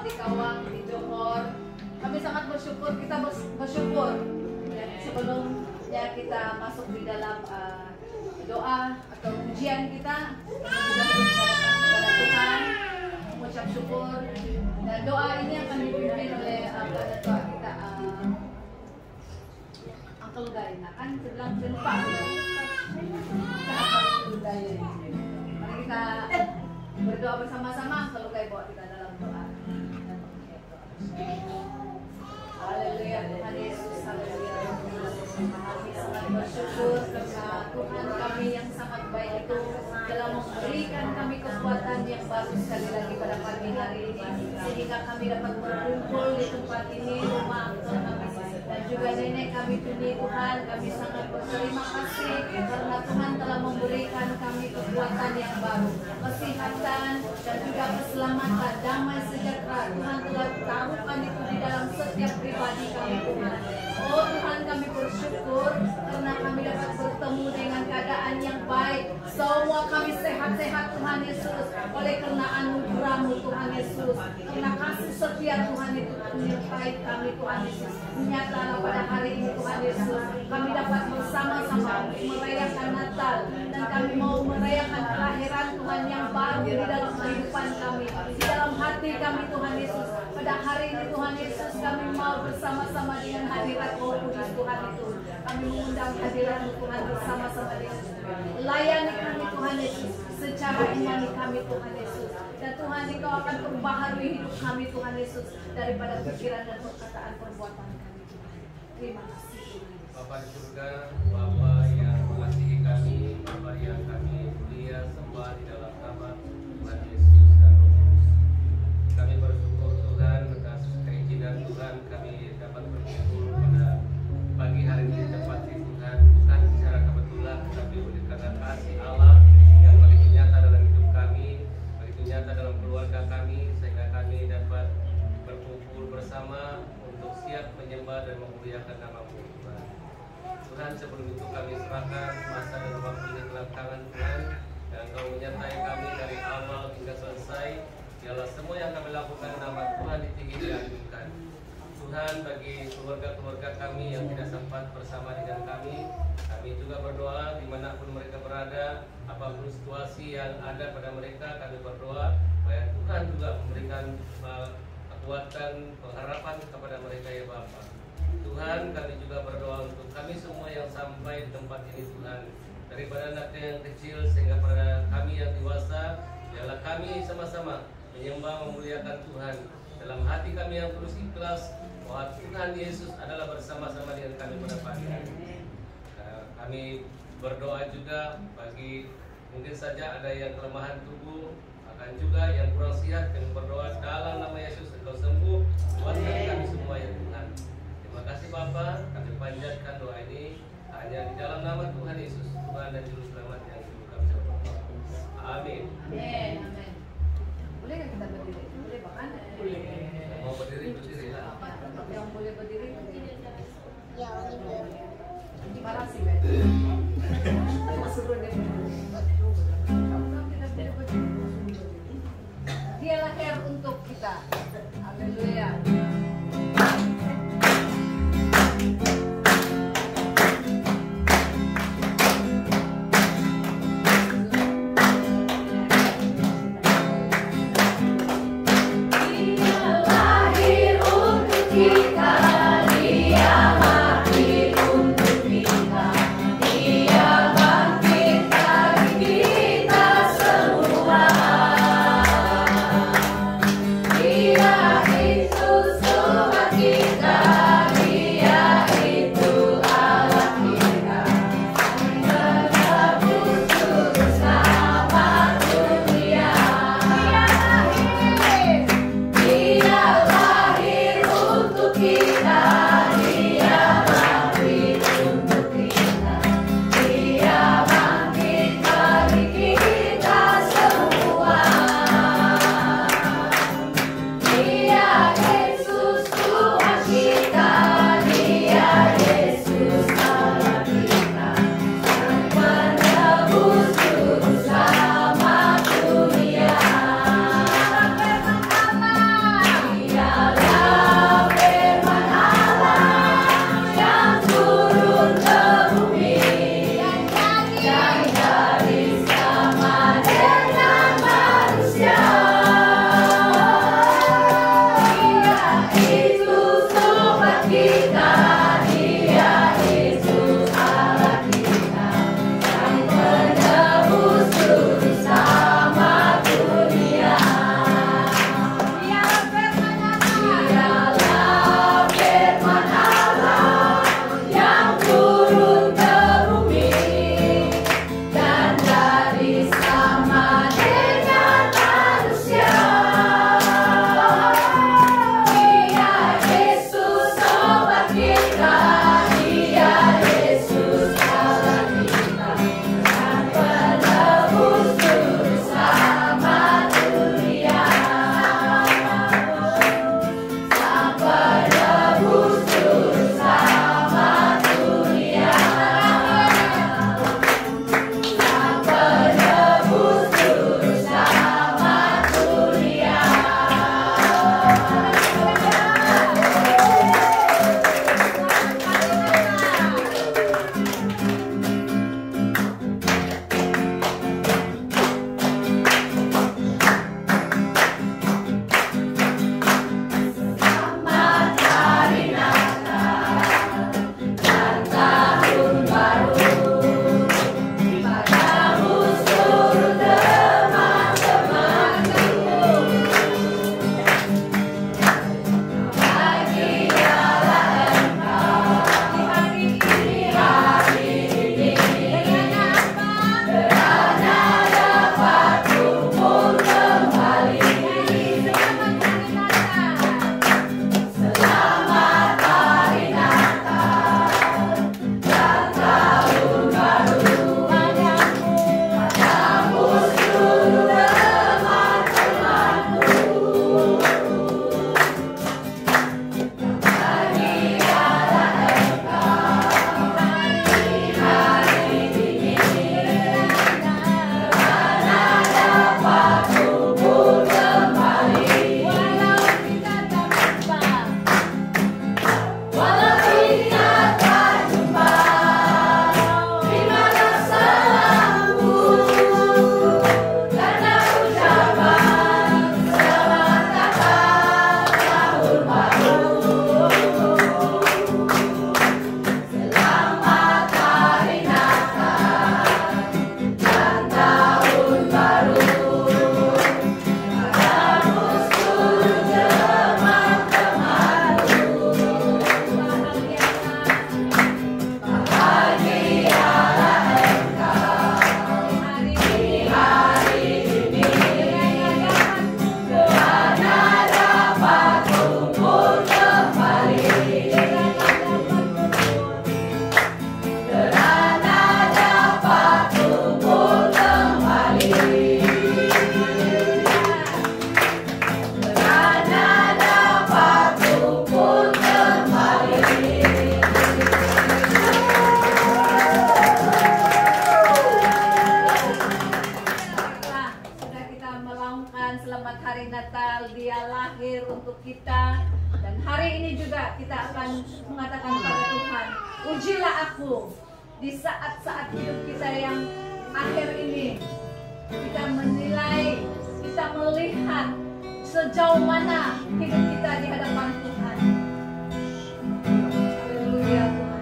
di Kawang, di Johor. Kami sangat bersyukur, kita bersyukur ya, sebelumnya kita masuk di dalam doa atau ujian kita kepada Tuhan, mengucap syukur, dan doa ini akan dipimpin oleh doa kita Uncle Guy. Nah kan bilang lupa mari kita berdoa bersama-sama. Uncle Guy bawa kita dalam doa. Haleluya, Tuhan Yesus, haleluya. Kami sangat bersyukur karena Tuhan kami yang sangat baik itu telah memberikan kami kekuatan yang baru sekali lagi pada pagi hari ini, sehingga kami dapat berkumpul di tempat ini, rumah kami dan juga nenek kami ini. Tuhan, kami sangat berterima kasih karena Tuhan telah memberikan kami kekuatan yang baru, kesehatan dan juga keselamatan, damai sejahtera. Tuhan telah taruhkan itu di dalam setiap pribadi kami, Tuhan. Oh Tuhan, kami bersyukur karena kami dapat bertemu dengan keadaan yang baik. Semua kami sehat-sehat, Tuhan Yesus, oleh karena anugerah-Mu, Tuhan Yesus. Karena kasih setia Tuhan itu menyertai kami, Tuhan Yesus. Nyatalah pada hari ini, Tuhan Yesus, kami dapat bersama-sama merayakan Natal, dan kami mau merayakan kelahiran Tuhan yang baru di dalam kehidupan kami, di dalam hati kami, Tuhan Yesus. Pada hari ini, Tuhan Yesus, kami mau bersama-sama dengan hadirat Roh Kudus Tuhan itu. Kami mengundang hadirat Tuhan bersama-sama dengan layani kami, Tuhan Yesus, secara imani kami, Tuhan Yesus. Dan Tuhan, Engkau akan perbaharui hidup kami, Tuhan Yesus, daripada pikiran dan perkataan perbuatan kami, Tuhan. Terima kasih, Tuhan. Bapa di surga, Bapa yang mengasihi kami, Bapa yang kami mulia sembah di dalam nama Tuhan Yesus dan Roh Kudus. Kami bersyukur Tuhan atas keizinan Tuhan kami dapat berkumpul pada pagi hari ini di tempat ini, Tuhan, bukan secara kebetulan, tapi oleh karena kasih Allah yang begitu nyata dalam hidup kami, begitu nyata dalam keluarga kami, sehingga kami dapat berkumpul bersama untuk siap menyembah dan memuliakan nama-Mu, Tuhan. Tuhan, sebelum itu kami serahkan masa dan waktu ini ke dalam tangan Tuhan, dan Engkau menyertai kami dari awal hingga selesai. Biarlah semua yang kami lakukan nama Tuhan ditinggi diagungkan. Tuhan, bagi keluarga-keluarga kami yang tidak sempat bersama dengan kami juga berdoa dimanapun mereka berada, apapun situasi yang ada pada mereka, kami berdoa supaya Tuhan juga memberikan kekuatan, pengharapan kepada mereka, ya Bapa. Tuhan, kami juga berdoa untuk kami semua yang sampai di tempat ini, Tuhan, daripada anak yang kecil sehingga pada kami yang dewasa. Biarlah kami sama-sama menyembah, memuliakan Tuhan dalam hati kami yang terus ikhlas bahwa Tuhan Yesus adalah bersama-sama dengan kami pada pagi hari ini. Kami berdoa juga bagi mungkin saja ada yang kelemahan tubuh, akan juga yang kurang sehat, kami berdoa dalam nama Yesus Engkau sembuh, kuatkan kami semua, ya Tuhan. Terima kasih Bapa, kami panjatkan doa ini hanya di dalam nama Tuhan Yesus, Tuhan dan Juru Selamat yang hidup kami berdoa. Amin. Amin. Boleh kan kita berdiri? Boleh bahkan? Mau berdiri lah. Yang boleh berdiri? Ya, boleh. Terima kasih, Ben. Kita suruh dia berdiri. Dialah care untuk kita. Haleluya. Dia lahir untuk untuk kita. Dan hari ini juga kita akan mengatakan pada Tuhan, ujilah aku di saat-saat hidup kita yang akhir ini. Kita menilai, kita melihat sejauh mana hidup kita di hadapan Tuhan. Haleluya Tuhan.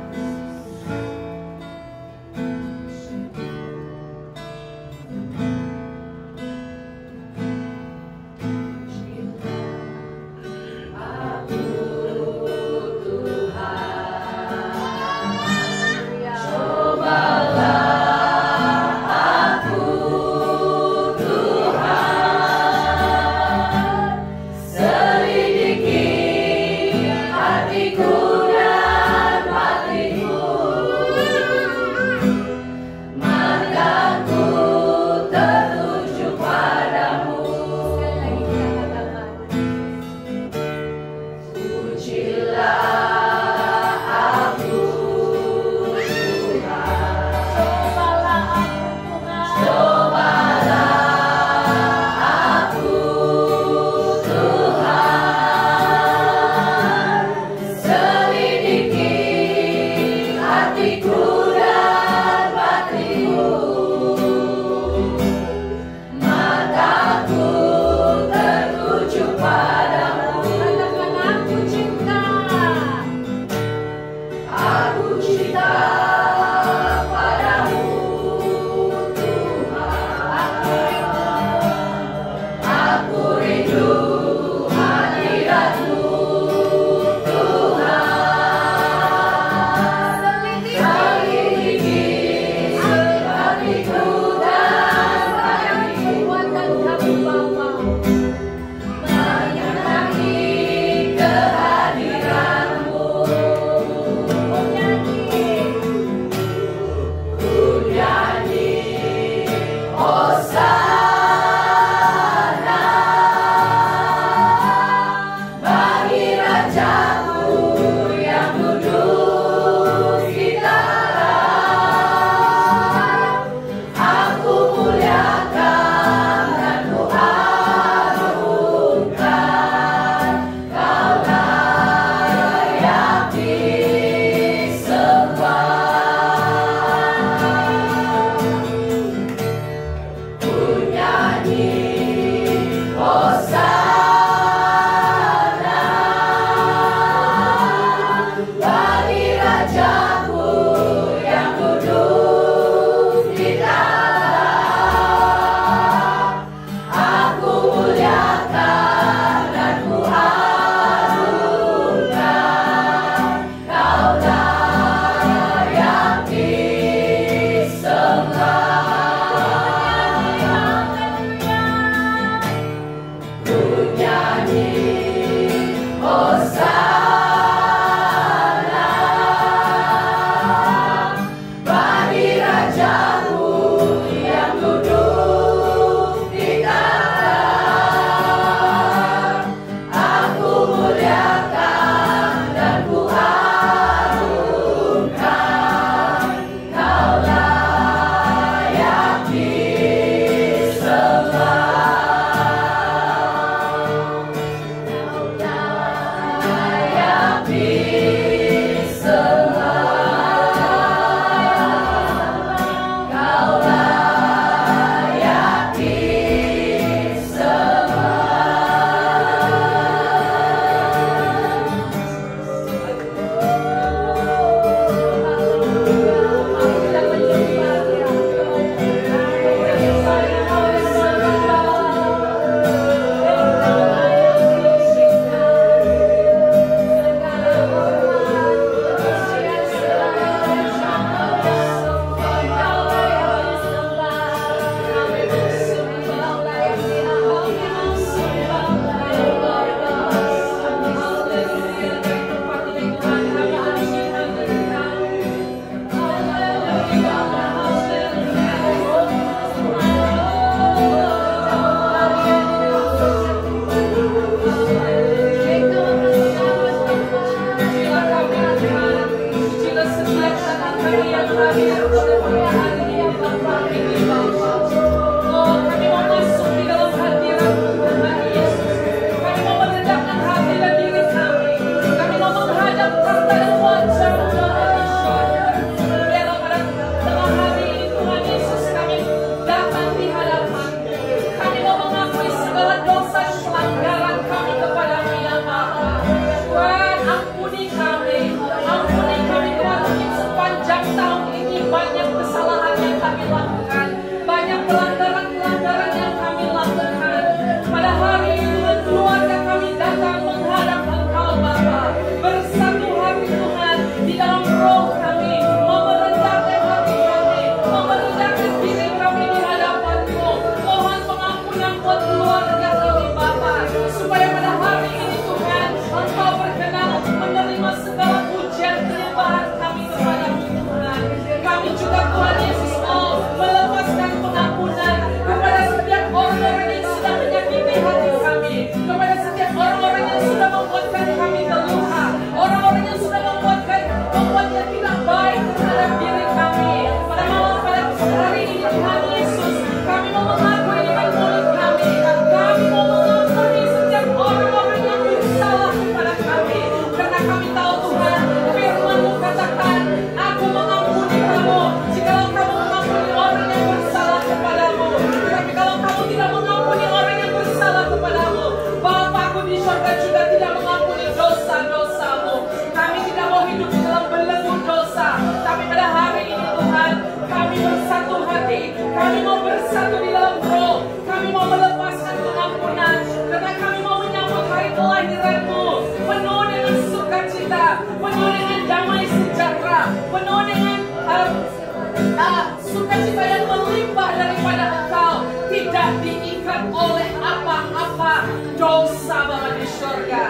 sudah membuatkan kami terluka, orang-orang yang sudah membuat yang tidak baik terhadap diri kami. Pada hari ini Tuhan Yesus, kami mau mengakui dengan mulut kami, kami mau mengampuni setiap orang-orang yang bersalah kepada kami, karena kami tahu Tuhan, firman-Mu katakan, aku mengampuni kamu jikalau kamu mengampuni orang yang bersalah kepadamu. Tetapi kalau kamu tidak mengampuni orang yang bersalah kepadamu, Bapa-Ku di surga juga tidak mengampuni dosa-dosamu. Kami tidak mau hidup di dalam belenggu dosa, tapi pada hari ini Tuhan, kami bersatu hati, kami mau bersatu di dalam Roh, kami mau melepaskan pengampunan, karena kami mau menyambut hari kelahiran-Mu penuh dengan sukacita, penuh dengan damai sejahtera, penuh dengan sukacita yang melimpah daripada Engkau, tidak diikat oleh apa-apa dosa Bapa di surga.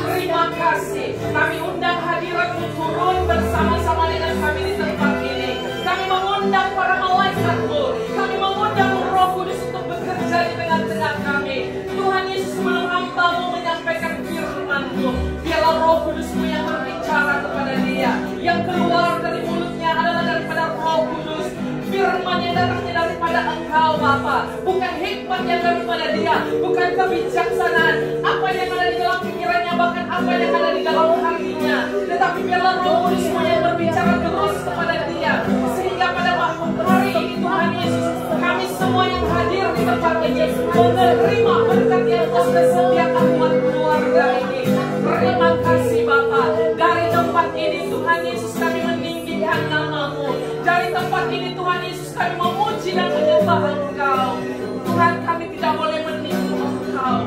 Terima kasih, kami undang hadirat-Mu turun bersama-sama dengan kami di tempat ini. Kami mengundang para malaikat-Mu, kami mengundang Roh Kudus untuk bekerja di tengah-tengah kami. Tuhan Yesus, sebelum hamba-Mu menyampaikan firman-Mu, biarlah Roh Kudus-Mu yang berbicara kepada dia, yang keluar dari mulutnya adalah daripada Roh Kudus. Firman yang datangnya daripada Engkau Bapa, bukan hikmat yang daripada dia, bukan kebijaksanaan apa yang ada di dalam pikirannya, bahkan apa yang ada di dalam hatinya, tetapi biarlah Roh Kudus-Mu yang berbicara terus kepada dia, sehingga pada hari ini Tuhan Yesus, kami semua yang hadir di tempat ini menerima berkat yang Kau sudah sediakan buat keluarga ini. Terima kasih Bapa. Dari tempat ini Tuhan Yesus, kami meninggikan nama-Mu. Dari tempat ini Tuhan Yesus, kami memuji dan menyembah Engkau. Tuhan, kami tidak boleh menipu Engkau.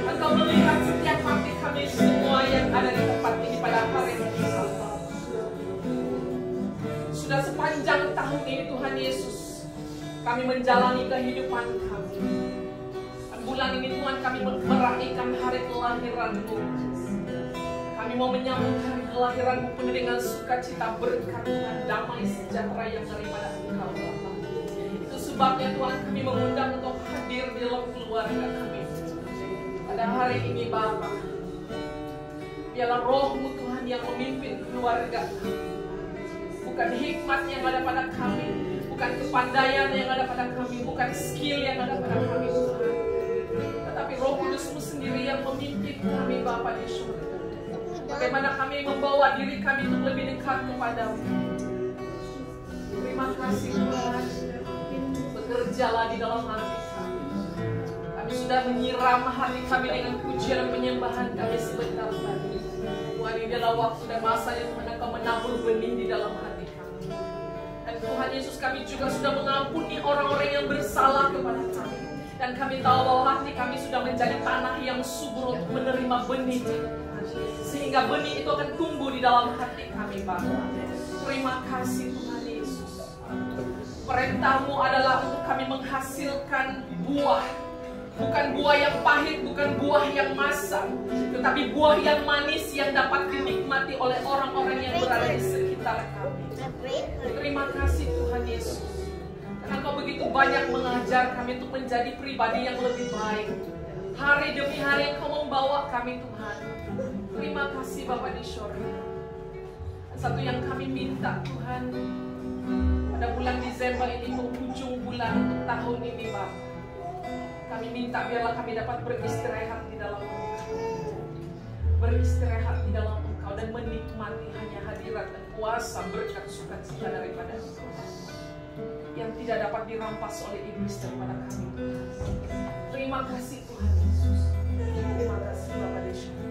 Engkau melihat setiap hati kami semua yang ada di tempat ini pada hari ini Bapa. Sudah sepanjang tahun ini Tuhan Yesus, kami menjalani kehidupan kami. Bulan ini Tuhan, kami meraihkan hari kelahiran-Mu. Kami mau menyambut hari kelahiran-Mu penuh dengan sukacita, berkat dan damai sejahtera yang daripada Engkau Bapa. Itu sebabnya Tuhan, kami mengundang untuk hadir di dalam keluarga kami pada hari ini Bapa. Biarlah Roh-Mu Tuhan yang memimpin keluarga kami. Bukan hikmat yang ada pada kami, bukan kepandaian yang ada pada kami, bukan skill yang ada pada kami Tuhan, tetapi Roh Kudus-Mu sendiri yang memimpin kami Bapa di surga. Bagaimana kami membawa diri kami untuk lebih dekat kepada-Mu. Terima kasih Tuhan, bekerjalah di dalam hati kami. Kami sudah menyiram hati kami dengan pujian dan penyembahan kami sebentar tadi. Tuhan, ini adalah waktu dan masa yang Engkau menabur benih di dalam hati kami. Dan Tuhan Yesus, kami juga sudah mengampuni orang-orang yang bersalah kepada kami. Dan kami tahu bahwa hati kami sudah menjadi tanah yang subur untuk menerima benih. Sehingga benih itu akan tumbuh di dalam hati kami Bapa. Terima kasih Tuhan Yesus. Perintah-Mu adalah untuk kami menghasilkan buah. Bukan buah yang pahit, bukan buah yang masam, tetapi buah yang manis yang dapat dinikmati oleh orang-orang yang berada di sekitar kami. Terima kasih Tuhan Yesus, karena Kau begitu banyak mengajar kami untuk menjadi pribadi yang lebih baik. Hari demi hari Engkau membawa kami Tuhan. Terima kasih Bapa di surga. Satu yang kami minta Tuhan, pada bulan Desember ini, penghujung bulan untuk tahun ini Bapa, kami minta biarlah kami dapat beristirahat di dalam Engkau. Beristirahat di dalam Engkau dan menikmati hanya hadirat dan kuasa berkat sukacita daripada Engkau, yang tidak dapat dirampas oleh iblis daripada kami. Terima kasih Tuhan Yesus. Terima kasih Bapa di surga.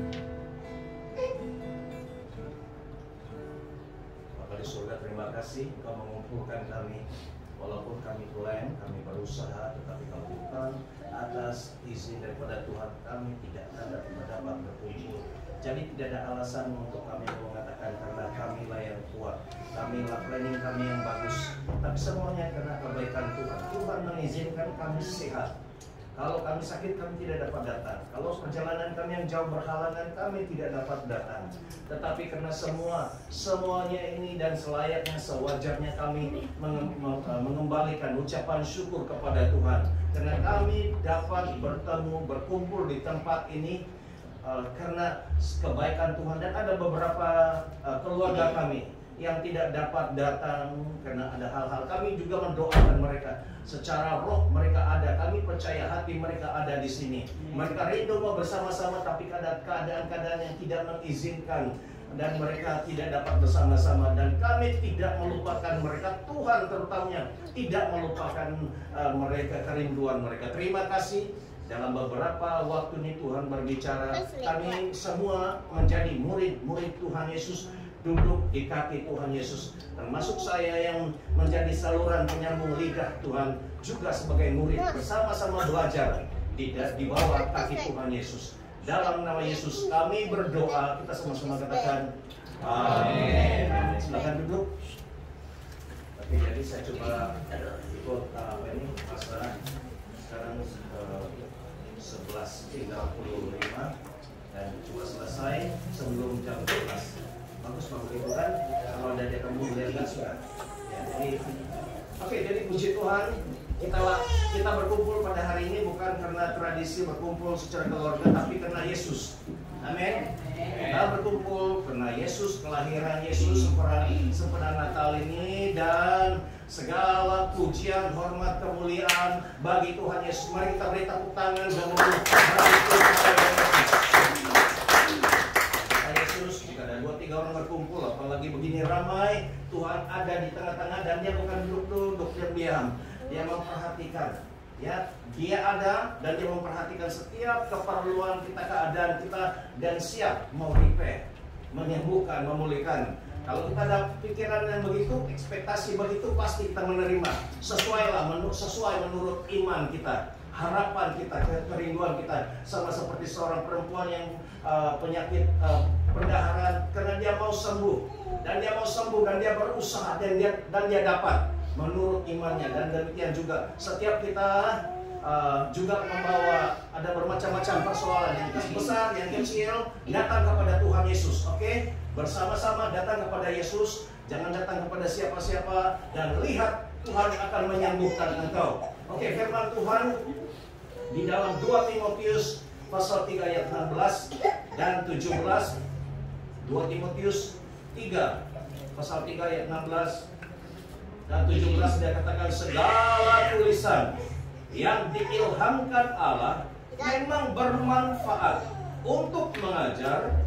Bapa di surga, terima kasih Engkau mengumpulkan kami. Walaupun kami tulen, kami berusaha, tetapi kalau bukan atas izin daripada Tuhan, kami tidak akan dapat berkumpul. Jadi tidak ada alasan untuk kami mengatakan karena kamilah yang kuat, kamilah planning kami yang bagus, tapi semuanya karena kebaikan Tuhan. Tuhan mengizinkan kami sehat. Kalau kami sakit, kami tidak dapat datang. Kalau perjalanan kami yang jauh berhalangan, kami tidak dapat datang. Tetapi karena semuanya ini dan selayaknya, sewajarnya kami mengembalikan ucapan syukur kepada Tuhan. Karena kami dapat bertemu, berkumpul di tempat ini karena kebaikan Tuhan, dan ada beberapa keluarga kami yang tidak dapat datang karena ada hal-hal. Kami juga mendoakan mereka secara roh, mereka ada. Kami percaya hati mereka ada di sini. Mereka rindu mau bersama-sama, tapi ada keadaan-keadaan yang tidak mengizinkan dan mereka tidak dapat bersama-sama. Dan kami tidak melupakan mereka, Tuhan terutamanya tidak melupakan mereka, kerinduan mereka. Terima kasih. Dalam beberapa waktu ini Tuhan berbicara, kami semua menjadi murid-murid Tuhan Yesus, duduk di kaki Tuhan Yesus, termasuk saya yang menjadi saluran penyambung lidah Tuhan, juga sebagai murid bersama-sama belajar di bawah kaki Tuhan Yesus. Dalam nama Yesus kami berdoa, kita sama-sama katakan amin. Silakan duduk. Oke, jadi saya coba ikut pasrah sekarang 11.35 dan coba selesai sebelum jam 12. Bagus banget itu kan, kalau ada kamu melihat sudah ya, jadi puji Tuhan, kita berkumpul pada hari ini bukan karena tradisi berkumpul secara keluarga, tapi karena Yesus. Amin. Kita berkumpul karena Yesus, kelahiran Yesus, sempurna Natal ini, dan segala pujian, hormat, kemuliaan bagi Tuhan Yesus. Mari kita beri tepuk tangan dan orang berkumpul, apalagi begini ramai, Tuhan ada di tengah-tengah, dan Dia bukan duduk-duduk dan diam. Dia memperhatikan, ya, Dia ada dan Dia memperhatikan setiap keperluan kita, keadaan kita, dan siap mau repair, menyembuhkan, memulihkan. Kalau kita ada pikiran yang begitu, ekspektasi begitu, pasti kita menerima. Sesuai menurut iman kita, harapan kita, kerinduan kita. Sama seperti seorang perempuan yang penyakit pendaharan, karena dia mau sembuh, dan dia berusaha, dan dia dapat menurut imannya. Dan demikian juga setiap kita juga membawa, ada bermacam-macam persoalan, yang besar, yang kecil, datang kepada Tuhan Yesus. Oke? Bersama-sama datang kepada Yesus, jangan datang kepada siapa-siapa, dan lihat Tuhan akan menyembuhkan engkau. Oke, firman Tuhan di dalam 2 Timotius pasal 3 ayat 16 dan 17. 2 Timotius 3 pasal 3 ayat 16 dan 17, dia katakan segala tulisan yang diilhamkan Allah memang bermanfaat untuk mengajar,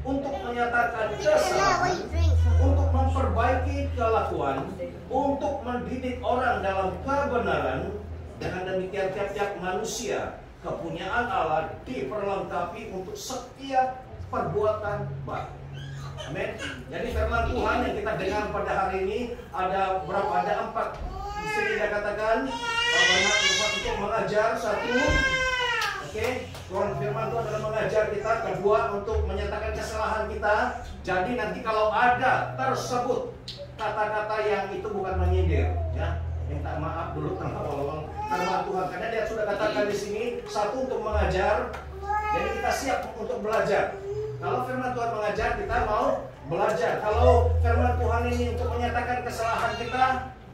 untuk menyatakan kesalahan, untuk memperbaiki kelakuan, untuk mendidik orang dalam kebenaran. Dengan demikian tiap-tiap manusia kepunyaan Allah diperlengkapi untuk setiap perbuatan baik. Amin. Jadi firman Tuhan yang kita dengar pada hari ini ada berapa? Ada 4. Di sini dia katakan untuk mengajar, 1. Oke, firman Tuhan adalah mengajar kita. 2, untuk menyatakan kesalahan kita. Jadi nanti kalau ada tersebut kata-kata yang itu bukan menyindir, ya, minta maaf dulu karena Tuhan, karena dia sudah katakan di sini 1 untuk mengajar. Jadi kita siap untuk belajar. Kalau firman Tuhan mengajar, kita mau belajar. Kalau firman Tuhan ini untuk menyatakan kesalahan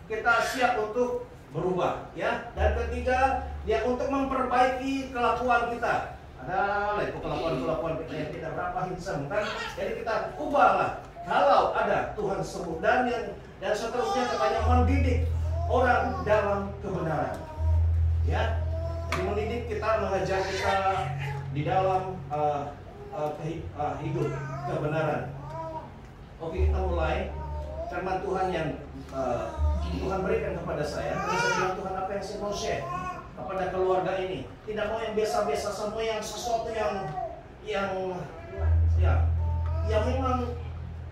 kita siap untuk berubah, ya. Dan ketiga, dia untuk memperbaiki kelakuan kita. Ada itu kelakuan kita yang tidak berapa hinsam, kan? Jadi kita ubahlah. Kalau ada Tuhan sembuh, dan seterusnya katanya mendidik orang dalam kebenaran, ya. Jadi mendidik kita, mengajar kita di dalam hidup kebenaran. Oke, kita mulai. Firman Tuhan yang Tuhan berikan kepada saya, karena saya bilang Tuhan, apa yang saya mau share kepada keluarga ini, tidak mau yang biasa-biasa, semua yang sesuatu yang memang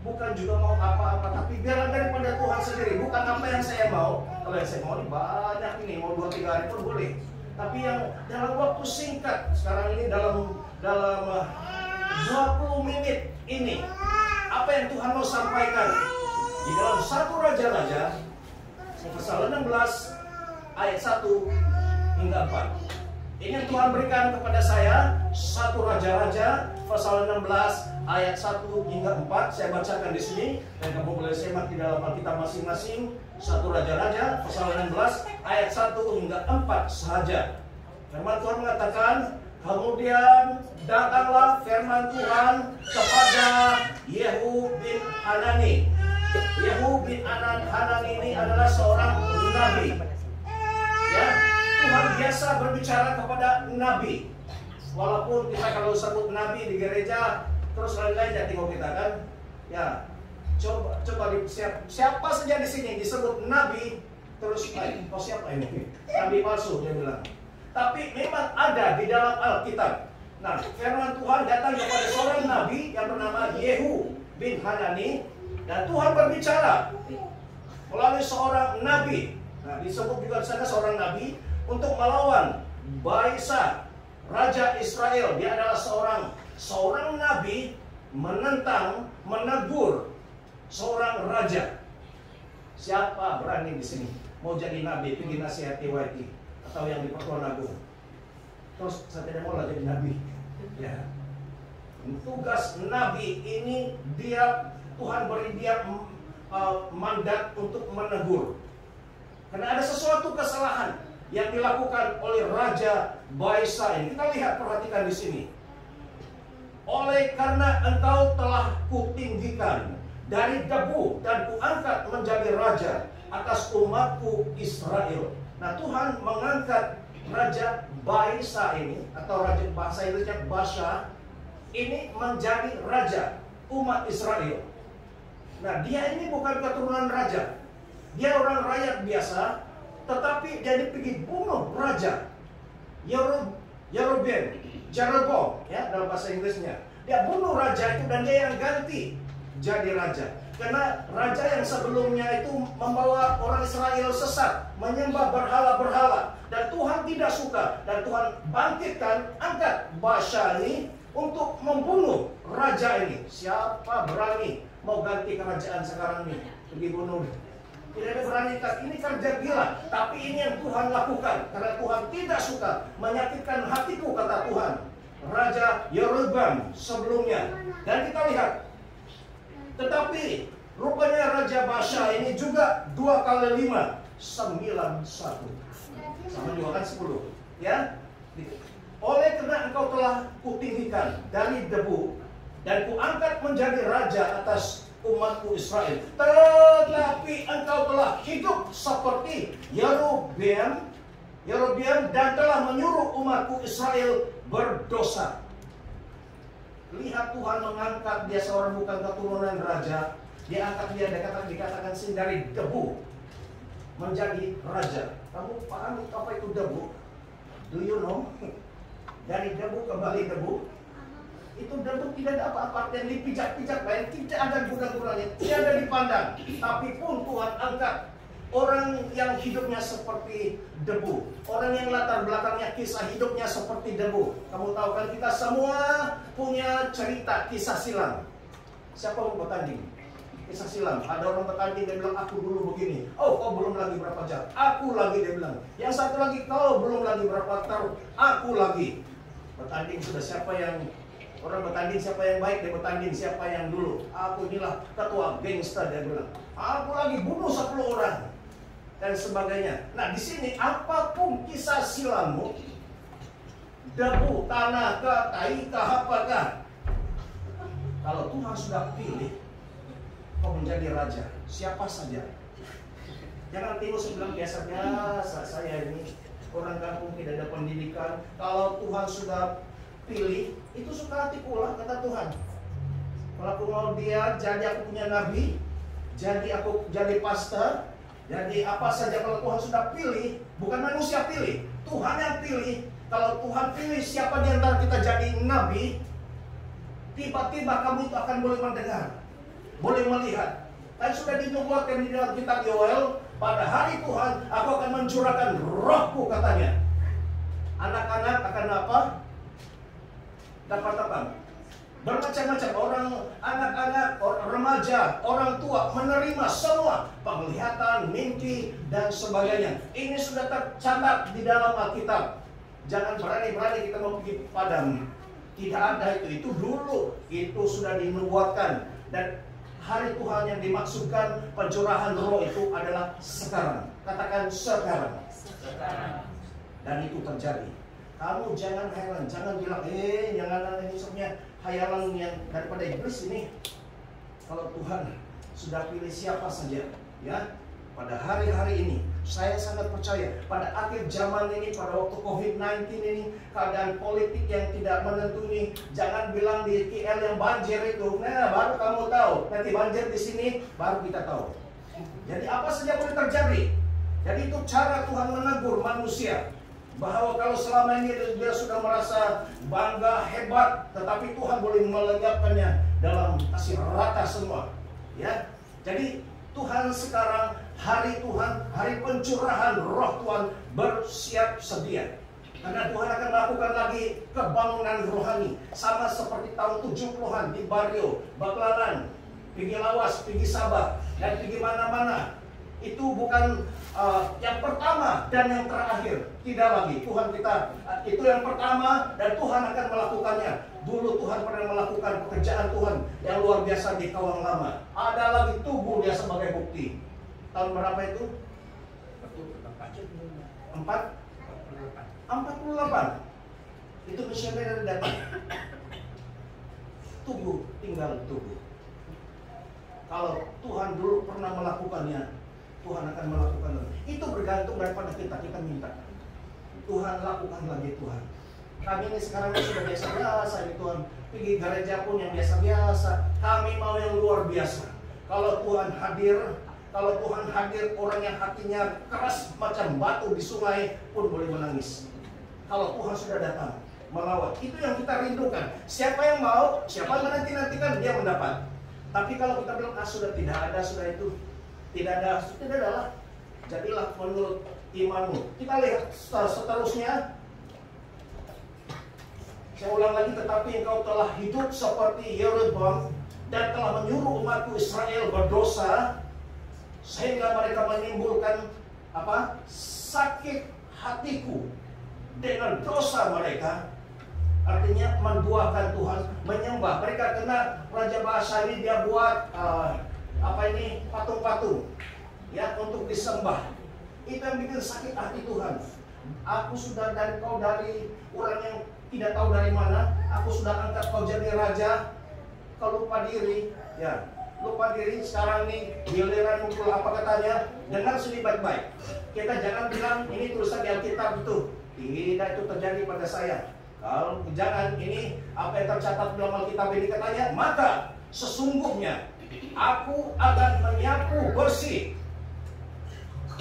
bukan juga mau apa-apa, tapi biarlah daripada Tuhan sendiri, bukan apa yang saya mau. Kalau yang saya mau ini banyak, ini mau 2-3 hari pun boleh, tapi yang dalam waktu singkat sekarang ini, dalam 20 menit ini, apa yang Tuhan mau sampaikan di dalam 1 Raja-Raja pasal 16 ayat 1 hingga 4. Ini yang Tuhan berikan kepada saya, 1 Raja-Raja pasal 16 ayat 1 hingga 4. Saya bacakan di sini dan kamu boleh simak di dalam Alkitab masing-masing. 1 Raja-Raja pasal 16 ayat 1 hingga 4 saja. Firman Tuhan mengatakan, Kemudian datanglah firman Tuhan kepada Yehu bin Hanani. Yehu bin Hanani ini adalah seorang nabi. Ya, Tuhan biasa berbicara kepada nabi. Walaupun kita kalau sebut nabi di gereja terus lain-lain ya tengok kita kan. Ya, coba siapa saja di sini disebut nabi terus kok siapa ini? Nabi palsu dia bilang. Tapi memang ada di dalam Alkitab. Nah, firman Tuhan datang kepada seorang nabi yang bernama Yehu bin Hanani, dan Tuhan berbicara melalui seorang nabi. Nah, disebut juga di sana seorang nabi untuk melawan Baisa, raja Israel. Dia adalah seorang nabi menentang, menegur seorang raja. Siapa berani di sini mau jadi nabi, pergi nasihati YT atau yang di Pertuan Agung? Terus saya tidak mau jadi nabi. Ya. Tugas nabi ini Tuhan beri dia mandat untuk menegur. Karena ada sesuatu kesalahan yang dilakukan oleh Raja Baisa ini. Kita lihat, perhatikan di sini. Oleh karena engkau telah kutinggikan dari debu dan kuangkat menjadi raja atas umatku Israel. Nah, Tuhan mengangkat Raja Baisa ini, atau raja bahasa Inggrisnya Baasha, ini menjadi raja umat Israel. Nah, dia ini bukan keturunan raja. Dia orang rakyat biasa, tetapi dia pergi bunuh raja Jeroboam, ya, dalam bahasa Inggrisnya. Dia bunuh raja itu dan dia yang ganti jadi raja. Karena raja yang sebelumnya itu membawa orang Israel sesat, menyembah berhala-berhala, dan Tuhan tidak suka. Dan Tuhan bangkitkan, angkat Baasha ini untuk membunuh raja ini. Siapa berani mau ganti kerajaan sekarang ini? Pergi bunuh. Tidak ada berani. Ini kerja gila. Tapi ini yang Tuhan lakukan. Karena Tuhan tidak suka menyakitkan hatiku, kata Tuhan. Raja Yeroboam sebelumnya. Dan kita lihat. Tetapi rupanya Raja Baasha ini juga 2 kali 5 91. Sama juga kan 10. Ya. Oleh karena engkau telah kutinggikan dari debu dan kuangkat menjadi raja atas umatku Israel, tetapi engkau telah hidup seperti Yeroboam dan telah menyuruh umatku Israel berdosa. Lihat, Tuhan mengangkat dia seorang bukan keturunan raja. Dia angkat dia dikatakan sini dari debu menjadi raja. Kamu paham apa itu debu? Do you know? Dari debu kembali debu. Itu debu tidak ada apa-apa, yang dipijak-pijak lain, tidak ada guna-gunanya, tidak ada dipandang. Tapi pun Tuhan angkat orang yang hidupnya seperti debu, orang yang latar belakangnya kisah hidupnya seperti debu. Kamu tahu kan, kita semua punya cerita kisah silam. Siapa mau bertanding? Kisah silam. Ada orang bertanding, dia bilang aku dulu begini. Oh, kau belum lagi berapa jam? Aku lagi, dia bilang. Yang satu lagi, kau belum lagi berapa tahun? Aku lagi. Bertanding sudah, siapa yang orang bertanding, siapa yang baik, dia bertanding siapa yang dulu. Aku inilah ketua gangster, dia bilang. Aku lagi bunuh 10 orang dan sebagainya. Nah, di sini apapun kisah silammu, debu, tanah, tai, apakah, kalau Tuhan sudah pilih kau menjadi raja, siapa saja. Jangan timbul sebilang biasa-biasa, saya ini orang kampung tidak ada pendidikan. Kalau Tuhan sudah pilih, itu suka hati pula, kata Tuhan. Kalau aku mau dia jadi aku punya nabi, jadi aku jadi pastor, jadi apa saja. Kalau Tuhan sudah pilih, bukan manusia pilih, Tuhan yang pilih. Kalau Tuhan pilih siapa di antara kita jadi nabi, tiba-tiba kamu itu akan boleh mendengar, boleh melihat. Dan sudah dinubuatkan di dalam kitab Yoel, pada hari Tuhan aku akan mencurahkan rohku, katanya. Anak-anak akan apa? Dapat apa? Bermacam-macam orang, anak-anak, orang remaja, orang tua menerima semua penglihatan, mimpi dan sebagainya. Ini sudah tercatat di dalam Alkitab. Jangan berani-berani kita mau pergi padam. Tidak ada itu dulu, itu sudah dinubuatkan. Dan hari Tuhan yang dimaksudkan pencurahan roh itu adalah sekarang. Katakan sekarang. Dan itu terjadi. Kamu jangan heran, jangan bilang, jangan ini sebenarnya hayalan yang daripada iblis ini. Kalau Tuhan sudah pilih siapa saja, ya, pada hari-hari ini, saya sangat percaya pada akhir zaman ini, pada waktu COVID-19 ini, keadaan politik yang tidak menentu ini, jangan bilang di KL yang banjir itu, nah baru kamu tahu, nanti banjir di sini, baru kita tahu. Jadi apa saja boleh terjadi. Jadi itu cara Tuhan menegur manusia. Bahwa kalau selama ini dia sudah merasa bangga, hebat, tetapi Tuhan boleh melenyapkannya dalam kasih rata semua. Ya, jadi Tuhan sekarang hari Tuhan, hari pencurahan Roh Tuhan bersiap sedia. Karena Tuhan akan melakukan lagi kebangunan rohani, sama seperti tahun 70-an di Bario, Baklaran, pergi Lawas, pergi Sabah, dan pergi mana-mana. Itu bukan yang pertama dan yang terakhir. Tidak lagi. Tuhan kita itu yang pertama dan Tuhan akan melakukannya. Dulu Tuhan pernah melakukan pekerjaan Tuhan yang luar biasa di Kawang Lama. Ada lagi tubuh dia sebagai bukti. Tahun berapa itu? 48. Itu misioner datang. Tubuh, tinggal tubuh. Kalau Tuhan dulu pernah melakukannya, Tuhan akan melakukan lagi. Itu bergantung daripada kita minta. Tuhan lakukan lagi Tuhan. Kami ini sekarang sudah biasa-biasa ini Tuhan. Pergi gereja pun yang biasa-biasa. Kami mau yang luar biasa. Kalau Tuhan hadir, orang yang hatinya keras macam batu di sungai pun boleh menangis. Kalau Tuhan sudah datang melawat, itu yang kita rindukan. Siapa yang mau, siapa yang menanti-nantikan, dia mendapat. Tapi kalau kita bilang sudah tidak ada, sudah itu tidak adalah. Jadilah menurut imanmu. Kita lihat seterusnya. Saya ulang lagi, tetapi engkau telah hidup seperti Yeroboam dan telah menyuruh umatku Israel berdosa sehingga mereka menimbulkan sakit hatiku dengan dosa mereka. Artinya menduakan Tuhan, menyembah. Mereka kena raja bahasa ini, dia buat patung-patung ya untuk disembah. Itu yang bikin sakit hati Tuhan. Aku sudah dari orang yang tidak tahu dari mana, aku sudah angkat kau jadi raja, kau lupa diri, ya. Lupa diri sekarang nih giliran muncul apa katanya. Dengar sini baik-baik. Kita jangan bilang ini tulisan di Alkitab itu. Tidak, itu terjadi pada saya. Kalau jangan ini apa yang tercatat dalam Alkitab ini katanya, maka sesungguhnya aku akan menyapu bersih.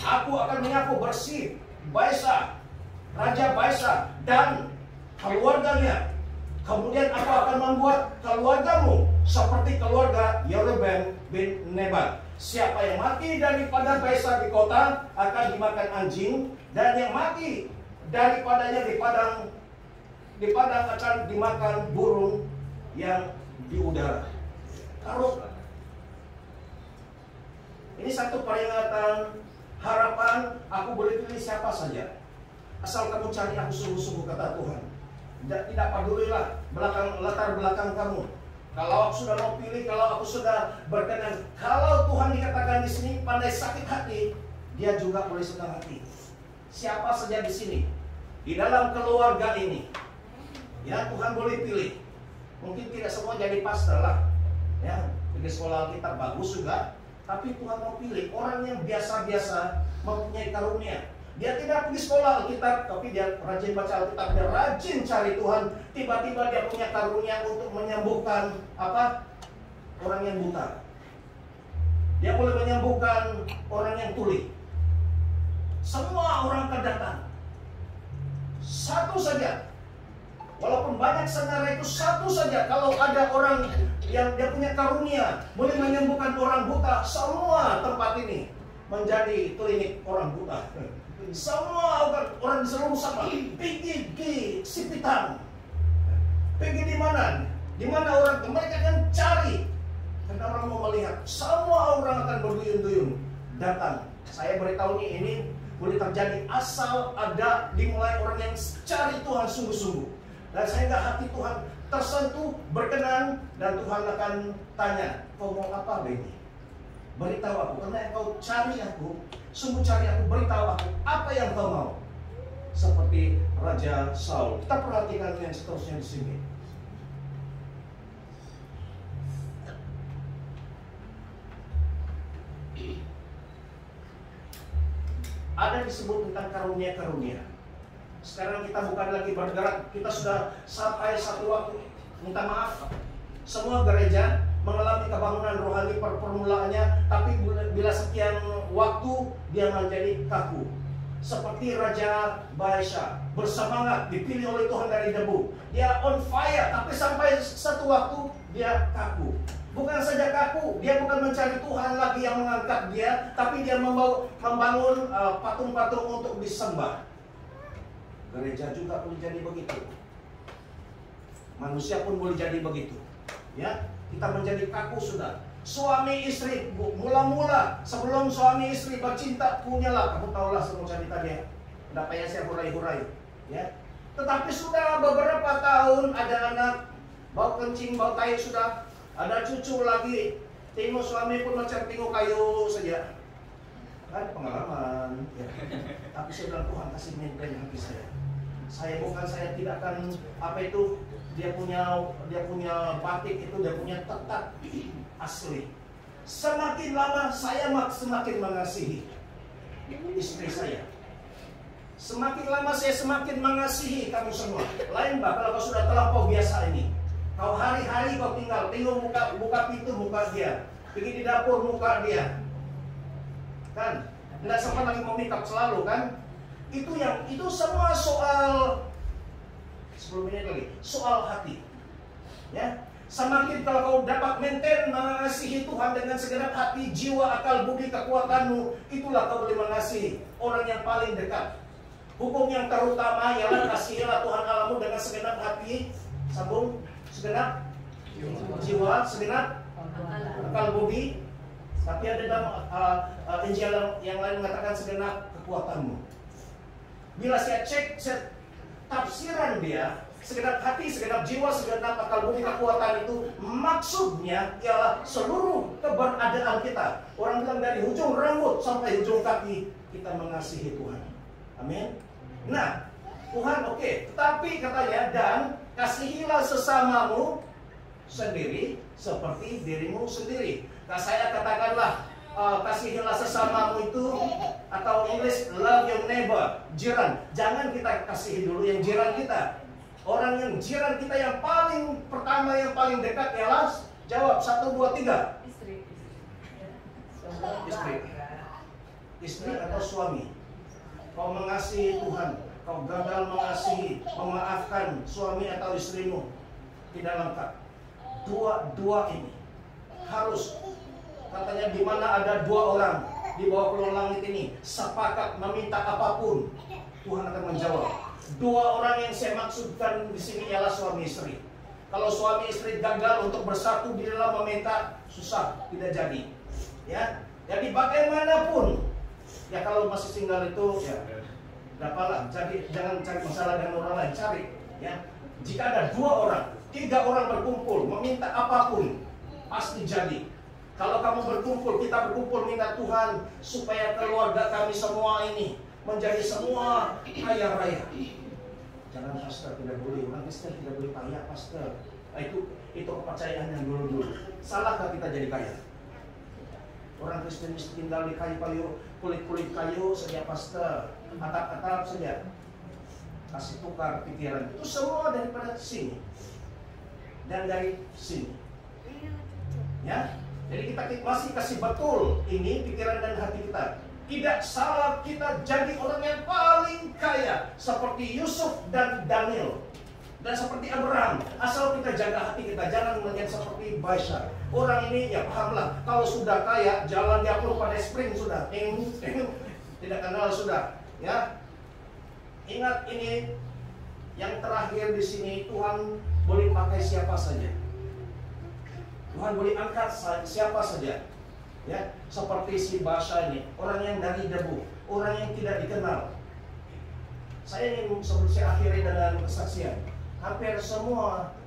Aku akan menyapu bersih Baisa, Raja Baisa dan keluarganya. Kemudian aku akan membuat keluargamu seperti keluarga Yeroboam bin Nebat. Siapa yang mati daripada Baisa di kota akan dimakan anjing, dan yang mati daripadanya di padang akan dimakan burung yang di udara. Taruh. Ini satu peringatan, harapan. Aku boleh pilih siapa saja, asal kamu cari aku sungguh-sungguh, kata Tuhan. Tidak pedulilah latar belakang kamu. Kalau aku sudah mau pilih, kalau aku sudah berkenan, kalau Tuhan dikatakan di sini pandai sakit hati, dia juga boleh senang hati. Siapa saja di sini, di dalam keluarga ini, ya Tuhan boleh pilih. Mungkin tidak semua jadi pastor lah, ya pergi sekolah Alkitab bagus juga. Tapi Tuhan mau pilih orang yang biasa-biasa, mempunyai karunia. Dia tidak pergi sekolah Alkitab, tapi dia rajin baca Alkitab, dia rajin cari Tuhan. Tiba-tiba dia punya karunia untuk menyembuhkan orang yang buta. Dia boleh menyembuhkan orang yang tuli. Semua orang akan datang. Satu saja. Walaupun banyak saudara, itu satu saja. Kalau ada orang yang dia punya karunia, boleh menyembuhkan orang buta, semua tempat ini menjadi klinik orang buta. Semua orang di seluruh sama. Pergi di Sipitan. Pergi di mana? Di mana orang mereka akan cari. Karena orang mau melihat. Semua orang akan berduyun-duyun datang. Saya beritahu ini boleh terjadi asal ada dimulai orang yang cari Tuhan sungguh-sungguh. Dan sehingga hati Tuhan tersentuh, berkenan, dan Tuhan akan tanya, kau mau apa, baby? Beritahu aku, karena kau cari aku, sungguh cari aku, beritahu aku, apa yang kau mau? seperti Raja Saul. Kita perhatikan yang seterusnya di sini. Ada disebut tentang karunia-karunia. Sekarang kita bukan lagi bergerak, kita sudah sampai satu waktu. Minta maaf, semua gereja mengalami kebangunan rohani permulaannya, tapi bila sekian waktu dia menjadi kaku. Seperti Raja Baasha, bersemangat, dipilih oleh Tuhan dari debu. Dia on fire, tapi sampai satu waktu dia kaku. Bukan saja kaku, dia bukan mencari Tuhan lagi yang mengangkat dia, tapi dia membangun patung-patung untuk disembah. Gereja juga boleh jadi begitu. Manusia pun boleh jadi begitu. Ya, kita menjadi kaku sudah. Suami istri, mula-mula sebelum suami istri bercinta, punyalah, kamu tahulah semua cerita dia. Tidak payah saya hurai-hurai. Ya, tetapi sudah beberapa tahun ada anak, bau kencing, bau tai sudah. Ada cucu lagi, tengok suami pun macam tengok kayu saja. Kan pengalaman ya. Tapi saya bilang, Tuhan kasih maintain hati saya. Saya tidak akan apa itu, dia punya batik itu, dia punya tetap asli. Semakin lama saya semakin mengasihi istri saya. Semakin lama saya semakin mengasihi kamu semua. Lain bah kalau kau sudah terlampau biasa ini. Kau hari-hari kau tinggal, tengok buka pintu muka dia, pergi di dapur muka dia, kan? Tidak sempat lagi mau make up selalu kan? Itu semua soal 10 menit lagi, soal hati. Ya, semakin kalau kau dapat maintain mengasihi Tuhan dengan segenap hati, jiwa, akal, budi, kekuatanmu, itulah kau boleh mengasihi orang yang paling dekat. Hukum yang terutama ialah kasihilah Tuhan Allahmu dengan segenap hati, sambung. Segenap jiwa, segenap akal budi. Tapi ada dalam Injil yang lain mengatakan segenap kekuatanmu. Bila saya cek tafsiran dia, segenap hati, segenap jiwa, segenap akal budi, kekuatan itu maksudnya ialah seluruh keberadaan kita. Orang bilang dari ujung rambut sampai ujung kaki kita mengasihi Tuhan. Amin. Nah, Tuhan oke, tapi katanya dan kasihilah sesamamu sendiri seperti dirimu sendiri. Nah, saya katakanlah kasihilah sesamamu itu, atau English love your neighbor, jiran. Jangan kita kasihi dulu yang jiran kita. Orang yang jiran kita yang paling pertama, yang paling dekat ialah, jawab 1, 2, 3. Istri atau suami. Kau mengasihi Tuhan, kau gagal mengasihi, memaafkan suami atau istrimu, tidak lengkap. Dua ini harus, katanya di mana ada 2 orang di bawah kolong langit ini sepakat meminta apapun, Tuhan akan menjawab. 2 orang yang saya maksudkan di sini ialah suami istri. Kalau suami istri gagal untuk bersatu di dalam meminta, susah, tidak jadi. Ya, jadi bagaimanapun, ya kalau masih single itu ya dapatlah. Jadi jangan cari masalah dengan orang lain, cari. Ya, jika ada 2 orang, 3 orang berkumpul meminta apapun, pasti jadi. Kalau kamu berkumpul, kita berkumpul minta Tuhan supaya keluarga kami semua ini menjadi semua kaya raya. Jangan pastor, tidak boleh. Orang Kristen tidak boleh kaya, pastor. Itu kepercayaan yang dulu-dulu. Salahkah kita jadi kaya? Orang Kristen tinggal di kayu, kulit-kulit kayu saja, pastor. Atap-atap saja. Kasih tukar pikiran. Itu semua daripada sini. Dan dari sini. Ya, jadi kita masih kasih betul ini pikiran dan hati kita. Tidak salah kita jadi orang yang paling kaya seperti Yusuf dan Daniel dan seperti Abraham. Asal kita jaga hati kita, jangan menjadi seperti Baasha. Orang ini ya pahamlah, kalau sudah kaya jalan dia perlu pada spring sudah, tidak kenal sudah. Ya, ingat ini yang terakhir di sini, Tuhan boleh pakai siapa saja. Tuhan boleh angkat siapa saja. Ya, seperti si Baasha ini, orang yang dari debu, orang yang tidak dikenal. Saya ingin sebelum saya akhiri dengan kesaksian. Hampir semua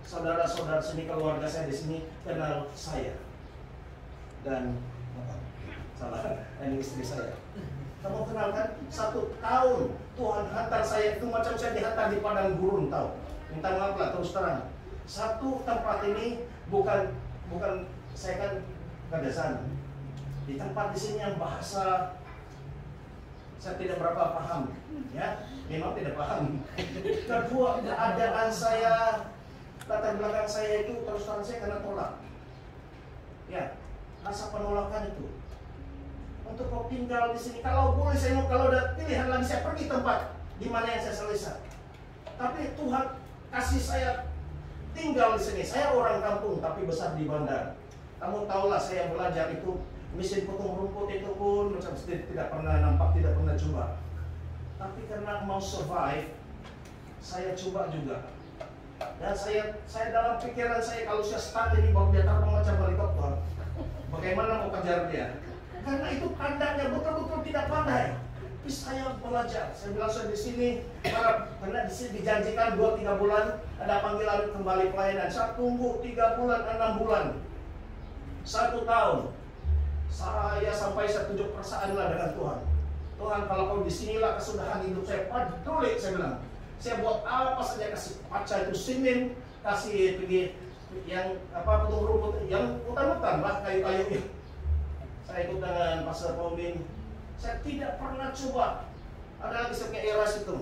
saudara-saudara sini, keluarga saya di sini kenal saya dan salah, ini istri saya. Kamu kenal kan? 1 tahun Tuhan hantar saya itu macam saya dihantar di padang gurun, tahu? Minta maaf lah terus terang. Satu tempat ini bukan saya kan kebiasaan. Di tempat di sini yang bahasa saya tidak berapa paham, ya, memang tidak paham. Kedua, keadaan saya, latar belakang saya itu terus terang saya karena tolak. Ya, rasa penolakan itu. Untuk kau tinggal di sini, kalau boleh saya mau, kalau ada pilihan lagi saya pergi tempat di mana yang saya selesai. Tapi Tuhan kasih saya tinggal di sini. Saya orang kampung tapi besar di bandar. Kamu tahulah saya belajar itu mesin potong rumput itu pun macam tidak pernah nampak, tidak pernah coba. Tapi karena mau survive, saya coba juga. Dan saya dalam pikiran saya kalau saya start ini baru dia terbang macam helikopter. Bagaimana mau kejar dia? Karena itu pandangnya betul-betul tidak pandai. Tapi saya belajar. Saya bilang saya di sini karena di sini dijanjikan 2-3 bulan ada panggilan kembali pelayanan. Saya tunggu 3 bulan, 6 bulan, 1 tahun. Saya sampai saya tunjuk perasaan lah dengan Tuhan. Tuhan, kalau kau di sinilah kesudahan hidup saya, peduli saya bilang. Saya buat apa saja, kasih paca itu simen, kasih pergi yang apa potong rumput, yang hutan-hutan lah kayu-kayu. Saya ikut dengan Pastor Paumin. Saya tidak pernah coba. Ada lagi saya punya Eras itu.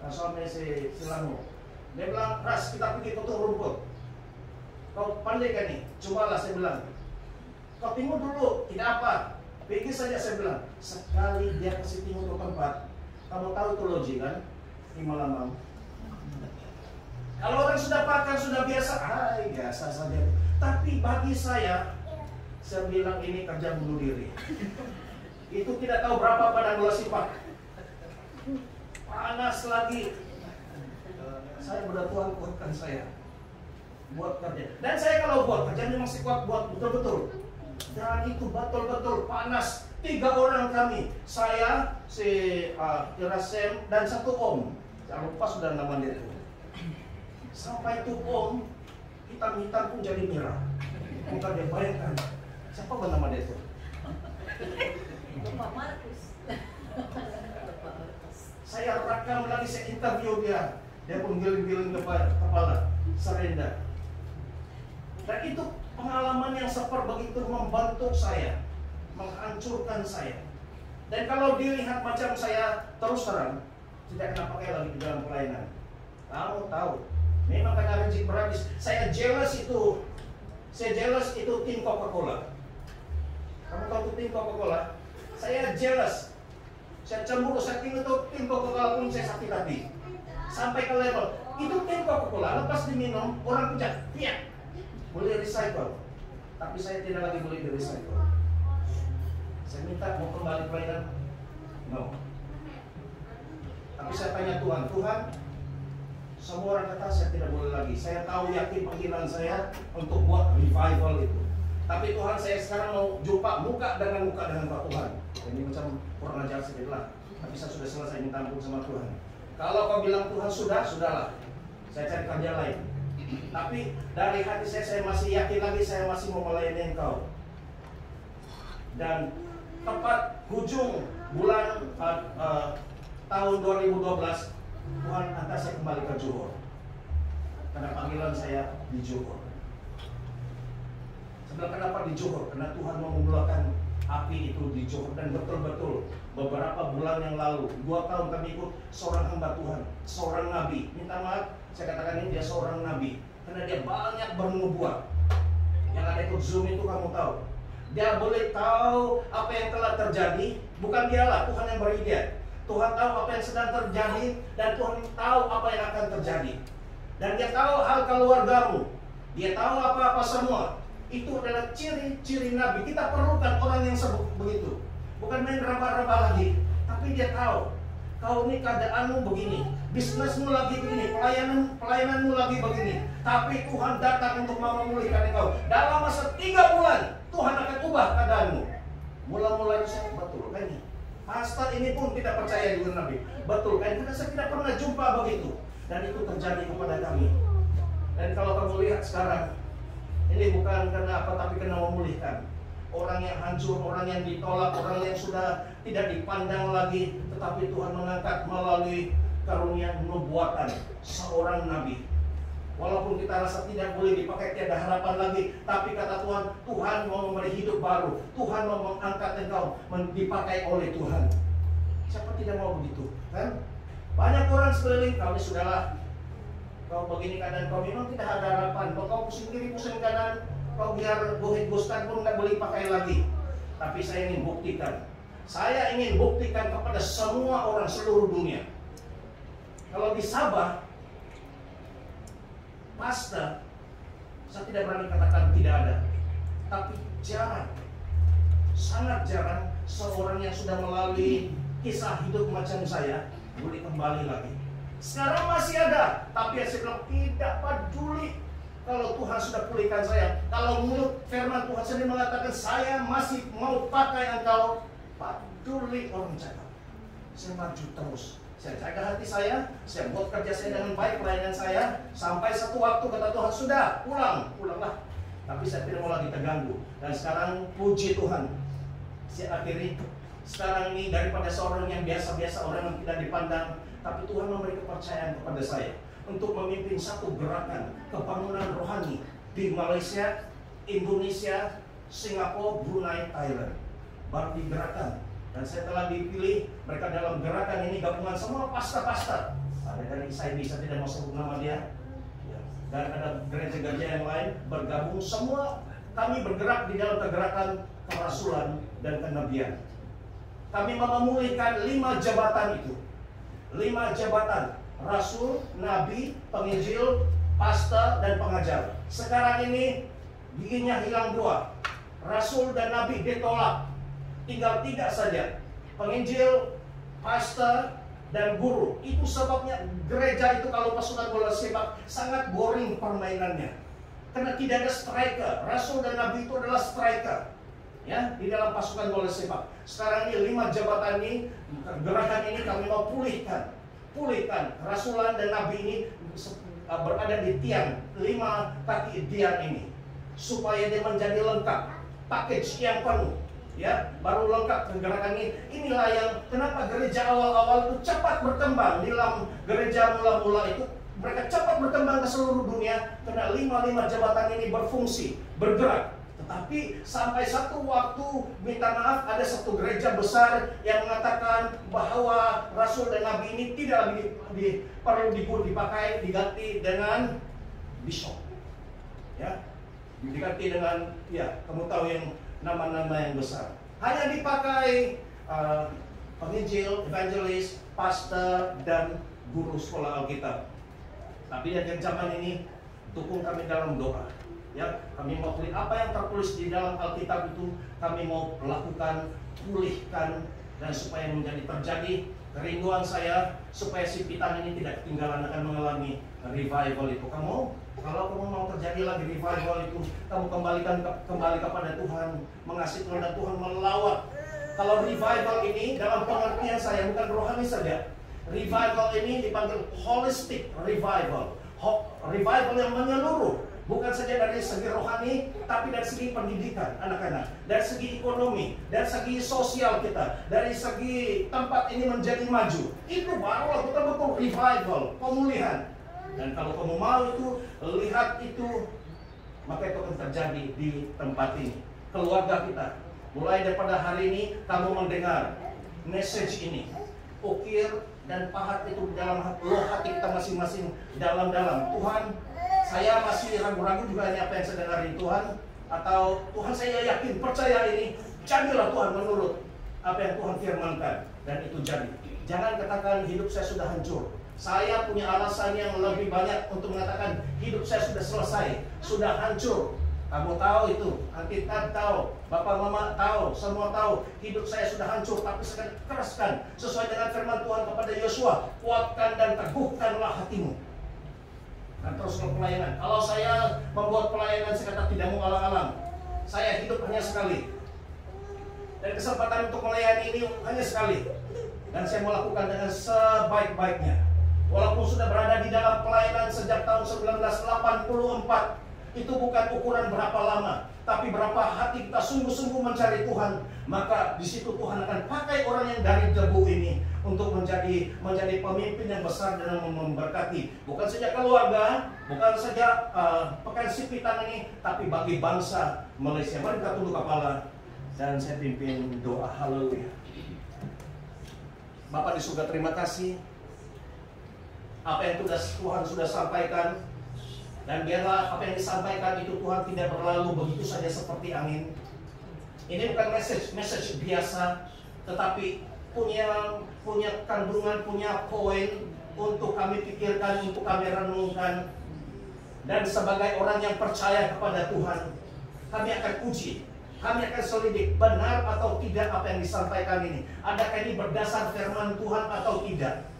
Nah, suami si Lango. Dia bilang, Ras, kita pergi potong rumput. Kau pandai kan nih? Cobalah, saya bilang. Kau tunggu dulu, tidak apa. Pergi saja, saya bilang. Sekali dia kasih tunggu ke tempat. Kamu tahu itu logik kan? 5 malam. Kalau orang sudah pakar, sudah biasa, biasa saja. Tapi bagi saya bilang ini kerja bunuh diri. Itu tidak tahu berapa padang gula sifat. Panas lagi. Saya berdoa Tuhan kuatkan saya buat kerja. Dan saya kalau buat kerja memang masih kuat buat betul-betul. Dan itu betul-betul panas. 3 orang kami. Saya, si Irasem dan 1 om. Jangan lupa sudah nama dia itu. Sampai itu om hitam-hitam pun jadi merah. Bukan dia bayangkan. Siapa nama dia itu? Bapak Markus. Saya rekam lagi, saya interview dia. Dia pun giling-giling kepala, serenda. Dan itu pengalaman yang begitu membantu saya, menghancurkan saya. Dan kalau dilihat macam saya terus terang, tidak kena pakai lagi di dalam pelayanan. Kamu tahu, memang karena rezeki berhabis. Saya jealous itu tim Coca-Cola. Kamu tahu tim Coca-Cola? Saya jealous. Saya cemburu, saya tim Coca-Cola pun saya sakit hati. Sampai ke level, itu tim Coca-Cola, lepas diminum, orang pijat, piak. Boleh recycle. Tapi saya tidak lagi boleh di recycle. Saya minta mau kembali pelayanan. No. Tapi saya tanya Tuhan, semua orang kata saya tidak boleh lagi. Saya tahu yakin panggilan saya untuk buat revival itu. Tapi Tuhan, saya sekarang mau jumpa muka dengan Pak Tuhan. Ini macam kurang ajar sedikit lah. Tapi saya sudah selesai minta ampun sama Tuhan. Kalau kau bilang Tuhan sudahlah. Saya cari kerja lain. Tapi dari hati saya masih yakin lagi, saya masih mau melayani Engkau. Dan tepat hujung bulan tahun 2012, Tuhan hantar saya kembali ke Johor. Karena panggilan saya di Johor. Sebenarnya kenapa di Johor? Karena Tuhan mau memulakan api itu di Johor. Dan betul-betul beberapa bulan yang lalu, 2 tahun kami ikut seorang hamba Tuhan, seorang nabi. Minta maaf, saya katakan ini dia seorang nabi. Karena dia banyak bernubuat. Yang ada ikut Zoom itu kamu tahu. Dia boleh tahu apa yang telah terjadi. Bukan dialah, Tuhan yang beri dia. Tuhan tahu apa yang sedang terjadi. Dan Tuhan tahu apa yang akan terjadi. Dan dia tahu hal keluargamu. Dia tahu apa-apa semua. Itu adalah ciri-ciri nabi. Kita perlukan orang yang begitu. Bukan main raba-raba lagi. Tapi dia tahu, kau ini keadaanmu begini, bisnismu lagi begini, pelayananmu lagi begini. Tapi Tuhan datang untuk mau memulihkan engkau. Dalam masa 3 bulan, Tuhan akan ubah keadaanmu. Mula-mula saya betul kan ini. Pastor ini pun tidak percaya dengan nabi. Betul kan? Karena saya tidak pernah jumpa begitu. Dan itu terjadi kepada kami. Dan kalau kamu lihat sekarang, ini bukan karena apa, tapi karena memulihkan. orang yang hancur, orang yang ditolak, orang yang sudah tidak dipandang lagi, tetapi Tuhan mengangkat melalui karunia nubuatan seorang nabi. Walaupun kita rasa tidak boleh dipakai, tiada harapan lagi, tapi kata Tuhan, Tuhan mau memberi hidup baru. Tuhan mau mengangkat engkau dipakai oleh Tuhan. Siapa tidak mau begitu, kan? Banyak orang sekeliling, kami sudahlah, kau begini keadaan kau memang tidak ada harapan. Kau pusing kiri, pusing kanan, kau biar gohit gostan pun nggak boleh pakai lagi. Tapi saya ingin buktikan, saya ingin buktikan kepada semua orang seluruh dunia. Kalau di Sabah, pasta, saya tidak berani katakan tidak ada, tapi jarang, sangat jarang seorang yang sudah melalui kisah hidup macam saya boleh kembali lagi. Sekarang masih ada, tapi saya bilang tidak peduli kalau Tuhan sudah pulihkan saya. Kalau mulut firman Tuhan sendiri mengatakan saya masih mau pakai engkau, peduli orang cakap. Saya maju terus. Saya jaga hati saya buat kerja saya dengan baik, pelayanan saya, sampai satu waktu kata Tuhan, sudah, pulanglah. Tapi saya tidak mau lagi terganggu. Dan sekarang puji Tuhan, saya akhiri sekarang ini daripada seorang yang biasa-biasa, orang yang tidak dipandang, tapi Tuhan memberi kepercayaan kepada saya untuk memimpin satu gerakan kebangunan rohani di Malaysia, Indonesia, Singapura, Brunei, Thailand. Baru gerakan. Dan saya telah dipilih, mereka dalam gerakan ini gabungan semua pastor-pastor. Ada dari ISIB, saya tidak mau sebut nama dia. Dan ada gereja-gereja yang lain bergabung, semua kami bergerak di dalam gerakan kerasulan dan kenabian. Kami memulihkan 5 jabatan itu. 5 jabatan, rasul, nabi, penginjil, pastor, dan pengajar. Sekarang ini giginya hilang 2. Rasul dan nabi ditolak. Tinggal 3 saja, penginjil, pastor, dan guru. Itu sebabnya gereja itu kalau pasukan bola sepak sangat boring permainannya, karena tidak ada striker. Rasul dan nabi itu adalah striker, ya, di dalam pasukan bola sepak. Sekarang ini 5 jabatan ini, gerakan ini kami mau pulihkan. Rasulan dan nabi ini berada di tiang 5 kaki tiang ini, supaya dia menjadi lengkap, package yang penuh. Ya, baru lengkap gerakan ini. Inilah yang kenapa gereja awal-awal itu cepat berkembang. Di dalam gereja mula-mula itu mereka cepat berkembang ke seluruh dunia karena 5 jabatan ini berfungsi, bergerak. Tetapi sampai satu waktu, minta maaf, ada satu gereja besar yang mengatakan bahwa rasul dan nabi ini tidak lagi perlu dipakai, diganti dengan bishop. Ya, diganti dengan, ya, kamu tahu yang nama-nama yang besar. Hanya dipakai penginjil, evangelis, pastor, dan guru sekolah Alkitab. Tapi yang zaman ini dukung kami dalam doa. Ya, kami mau pilih apa yang tertulis di dalam Alkitab itu, kami mau lakukan, pulihkan, dan supaya menjadi terjadi kerinduan saya supaya si Pitan ini tidak ketinggalan akan mengalami revival itu. Kalau kamu mau terjadi lagi revival itu, kamu kembali kepada Tuhan, mengasihi Tuhan dan Tuhan melawat. Kalau revival ini dalam pengertian saya bukan rohani saja. Revival ini dipanggil holistic revival. Revival yang menyeluruh, bukan saja dari segi rohani, tapi dari segi pendidikan anak-anak, dari segi ekonomi, dari segi sosial kita, dari segi tempat ini menjadi maju. Itu barulah betul-betul revival, pemulihan. Dan kalau kamu mau itu, lihat itu, maka itu akan terjadi di tempat ini. Keluarga kita, mulai daripada hari ini, kamu mendengar message ini. Ukir dan pahat itu dalam hati kita masing-masing, dalam-dalam. Tuhan, saya masih ragu-ragu juga ini apa yang saya dengar dari Tuhan. Atau Tuhan, saya yakin, percaya ini. Jadilah Tuhan menurut apa yang Tuhan firmankan. Dan itu jadi. Jangan katakan hidup saya sudah hancur. Saya punya alasan yang lebih banyak untuk mengatakan hidup saya sudah selesai, sudah hancur. Kamu tahu itu, Alkitab tahu, Bapak Mama tahu, semua tahu, hidup saya sudah hancur. Tapi saya keraskan sesuai dengan firman Tuhan kepada Yosua, kuatkan dan teguhkanlah hatimu. Dan terus pelayanan. Kalau saya membuat pelayanan, saya kata tidak mau alang-alang. Saya hidup hanya sekali. Dan kesempatan untuk melayani ini hanya sekali. Dan saya mau lakukan dengan sebaik-baiknya. Walaupun sudah berada di dalam pelayanan sejak tahun 1984, itu bukan ukuran berapa lama, tapi berapa hati kita sungguh-sungguh mencari Tuhan. Maka di situ Tuhan akan pakai orang yang dari debu ini untuk menjadi pemimpin yang besar dan memberkati. Bukan saja keluarga, bukan saja Pekan Sipitan ini, tapi bagi bangsa Malaysia. Mari kita tunduk kepala dan saya pimpin doa. Haleluya. Bapa di surga, terima kasih apa yang Tuhan sudah sampaikan. Dan biarlah apa yang disampaikan itu Tuhan tidak berlalu begitu saja seperti angin. Ini bukan message biasa, tetapi punya kandungan, punya poin untuk kami pikirkan, untuk kami renungkan. Dan sebagai orang yang percaya kepada Tuhan, kami akan uji, kami akan selidik benar atau tidak apa yang disampaikan ini. Adakah ini berdasar firman Tuhan atau tidak?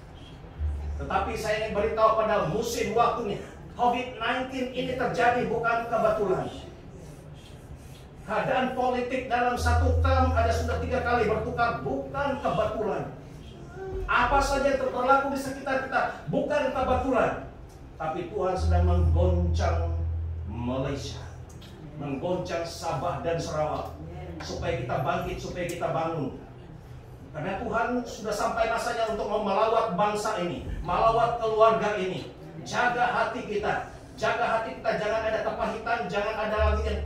Tetapi saya ingin beritahu pada musim waktunya, COVID-19 ini terjadi bukan kebetulan. Keadaan politik dalam satu term ada sudah 3 kali bertukar, bukan kebetulan. Apa saja yang berlaku di sekitar kita bukan kebetulan. Tapi Tuhan sedang menggoncang Malaysia, menggoncang Sabah dan Sarawak, supaya kita bangkit, supaya kita bangun. Karena Tuhan sudah sampai masanya untuk melawat bangsa ini, melawat keluarga ini. Jaga hati kita, jangan ada kepahitan, jangan ada lagi yang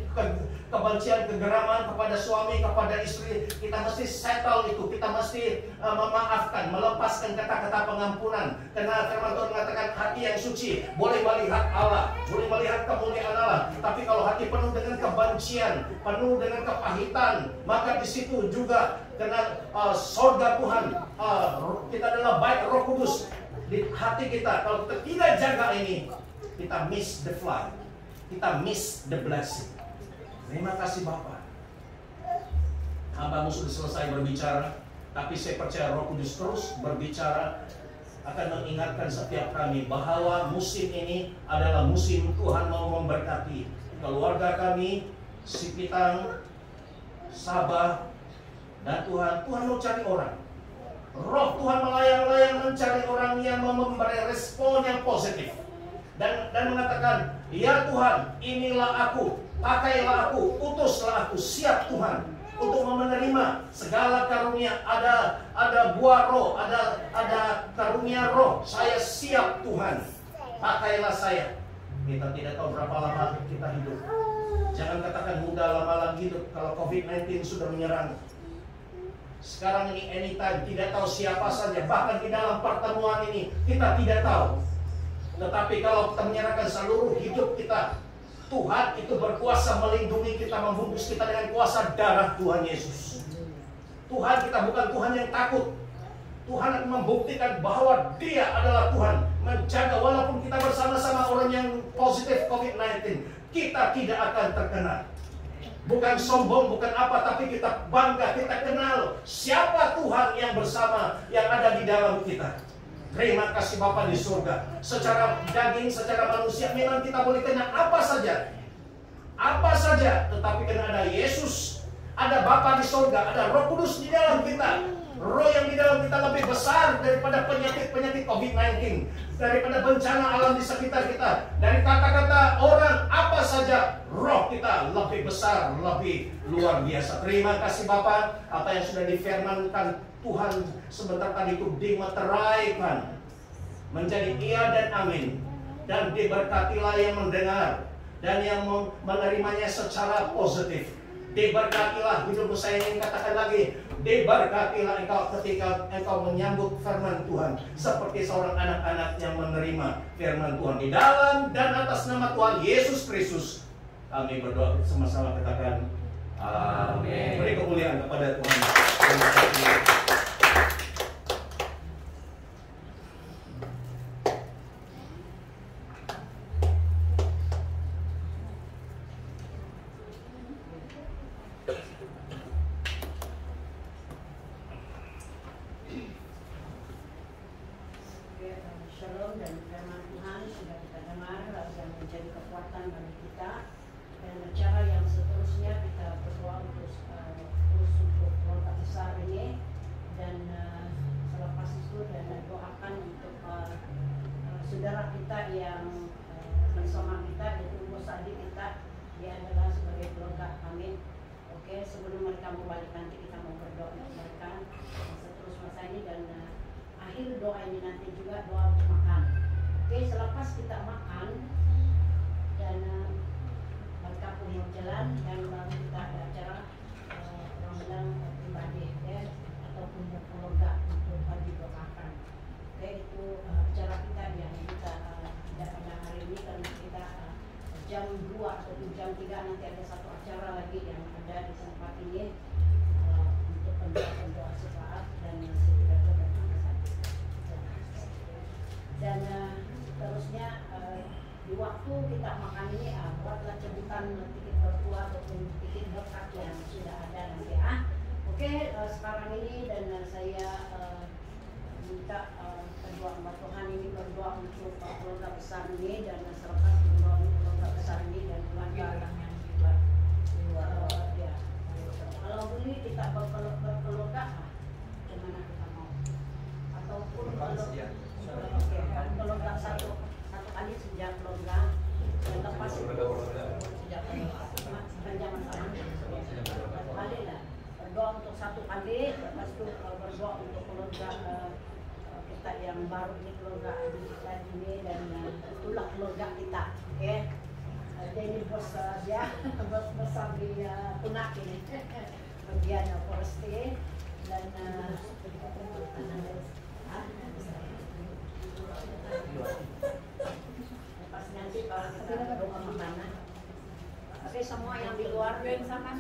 kebencian, kegeraman kepada suami, kepada istri. Kita mesti settle itu, kita mesti memaafkan, melepaskan kata-kata pengampunan. Karena firman Tuhan mengatakan hati yang suci boleh melihat Allah, boleh melihat kemuliaan Allah. Tapi kalau hati penuh dengan kebencian, penuh dengan kepahitan, maka di situ juga karena sorga Tuhan, kita adalah baik Roh Kudus di hati kita. Kalau kita tidak jaga ini, kita miss the flight, kita miss the blessing. Terima kasih Bapak. Hambamu sudah selesai berbicara, tapi saya percaya Roh Kudus terus berbicara, akan mengingatkan setiap kami bahwa musim ini adalah musim Tuhan mau memberkati keluarga kami, Sipitang, Sabah, dan Tuhan mau cari orang. Roh Tuhan melayang-layang mencari orang yang memberi respon yang positif dan mengatakan, ya Tuhan, inilah aku, pakailah aku, utuslah aku, siap Tuhan untuk menerima segala karunia. Ada buah roh, ada karunia roh. Saya siap Tuhan, pakailah saya. Kita tidak tahu berapa lama kita hidup. Jangan katakan mudah lama lagi hidup kalau COVID-19 sudah menyerang. Sekarang ini anytime, tidak tahu siapa saja. Bahkan di dalam pertemuan ini kita tidak tahu. Tetapi kalau kita menyerahkan seluruh hidup kita, Tuhan itu berkuasa melindungi kita, membungkus kita dengan kuasa darah Tuhan Yesus. Tuhan kita bukan Tuhan yang takut. Tuhan akan membuktikan bahwa Dia adalah Tuhan, menjaga walaupun kita bersama-sama orang yang positif COVID-19, kita tidak akan terkena. Bukan sombong, bukan apa, tapi kita bangga, kita kenal siapa Tuhan yang bersama, yang ada di dalam kita. Terima kasih Bapa di surga. Secara daging, secara manusia, memang kita boleh kena apa saja, tetapi karena ada Yesus, ada Bapa di surga, ada Roh Kudus di dalam kita. Roh yang di dalam kita lebih besar daripada penyakit-penyakit COVID-19, daripada bencana alam di sekitar kita, dari kata-kata orang apa saja. Roh kita lebih besar, lebih luar biasa. Terima kasih Bapa, apa yang sudah difirmankan Tuhan sebentar tadi itu dimeteraikan menjadi iya dan amin. Dan diberkatilah yang mendengar dan yang menerimanya secara positif. Diberkatilah hidupmu. Saya ingin katakan lagi, diberkatilah engkau ketika engkau menyambut firman Tuhan, seperti seorang anak-anak yang menerima firman Tuhan. Di dalam dan atas nama Tuhan Yesus Kristus kami berdoa sama-sama, katakan amin. Beri kemuliaan kepada Tuhan. Terima kasih. Shalom, dan firman Tuhan sudah kita dengar, yang menjadi kekuatan bagi kita. Dan cara yang seterusnya kita berdoa untuk terus untuk keluarga besar ini, dia adalah sebagai keluarga kami. Oke, sebelum mereka mau balik nanti kita mau berdoa untuk mereka seterus masa ini, dan akhir doa ini nanti juga doa untuk makan. Oke, selepas kita makan dan mereka pun mau jalan, dan baru kita ada acara orang bilang pribadi ya, ataupun keluarga untuk didoakan. Oke, itu acara kita yang kita tidak pada hari ini, karena kita jam 2 atau jam 3 nanti ada satu acara lagi yang ada di tempat ini untuk pendoa sesaat, dan sekitar datang ke sana. Dan terusnya di waktu kita makan ini buatlah cabutan tiket bertua ataupun tiket berkat yang sudah ada nanti. Oke, sekarang ini dan saya minta berdoa kepada Tuhan ini, berdoa untuk keluarga besar ini, dan selepas berdoa untuk keluarga besar ini dan keluarga yang di luar ya. Kalau boleh kita berkeluarga, gimana kita mau? Ataupun keluarga satu kali sejak keluarga dan lepas sejak panjang satu kali lah. Berdoa untuk satu kali, lepas itu berdoa untuk keluarga kita yang baru ini, keluarga adik kita ini, dan itulah keluarga kita. Oke, ini bos dia bos besar di Punak ini bagian Foresti, dan pas nanti kalau kita berdoa mana. Oke, semua yang di luar sama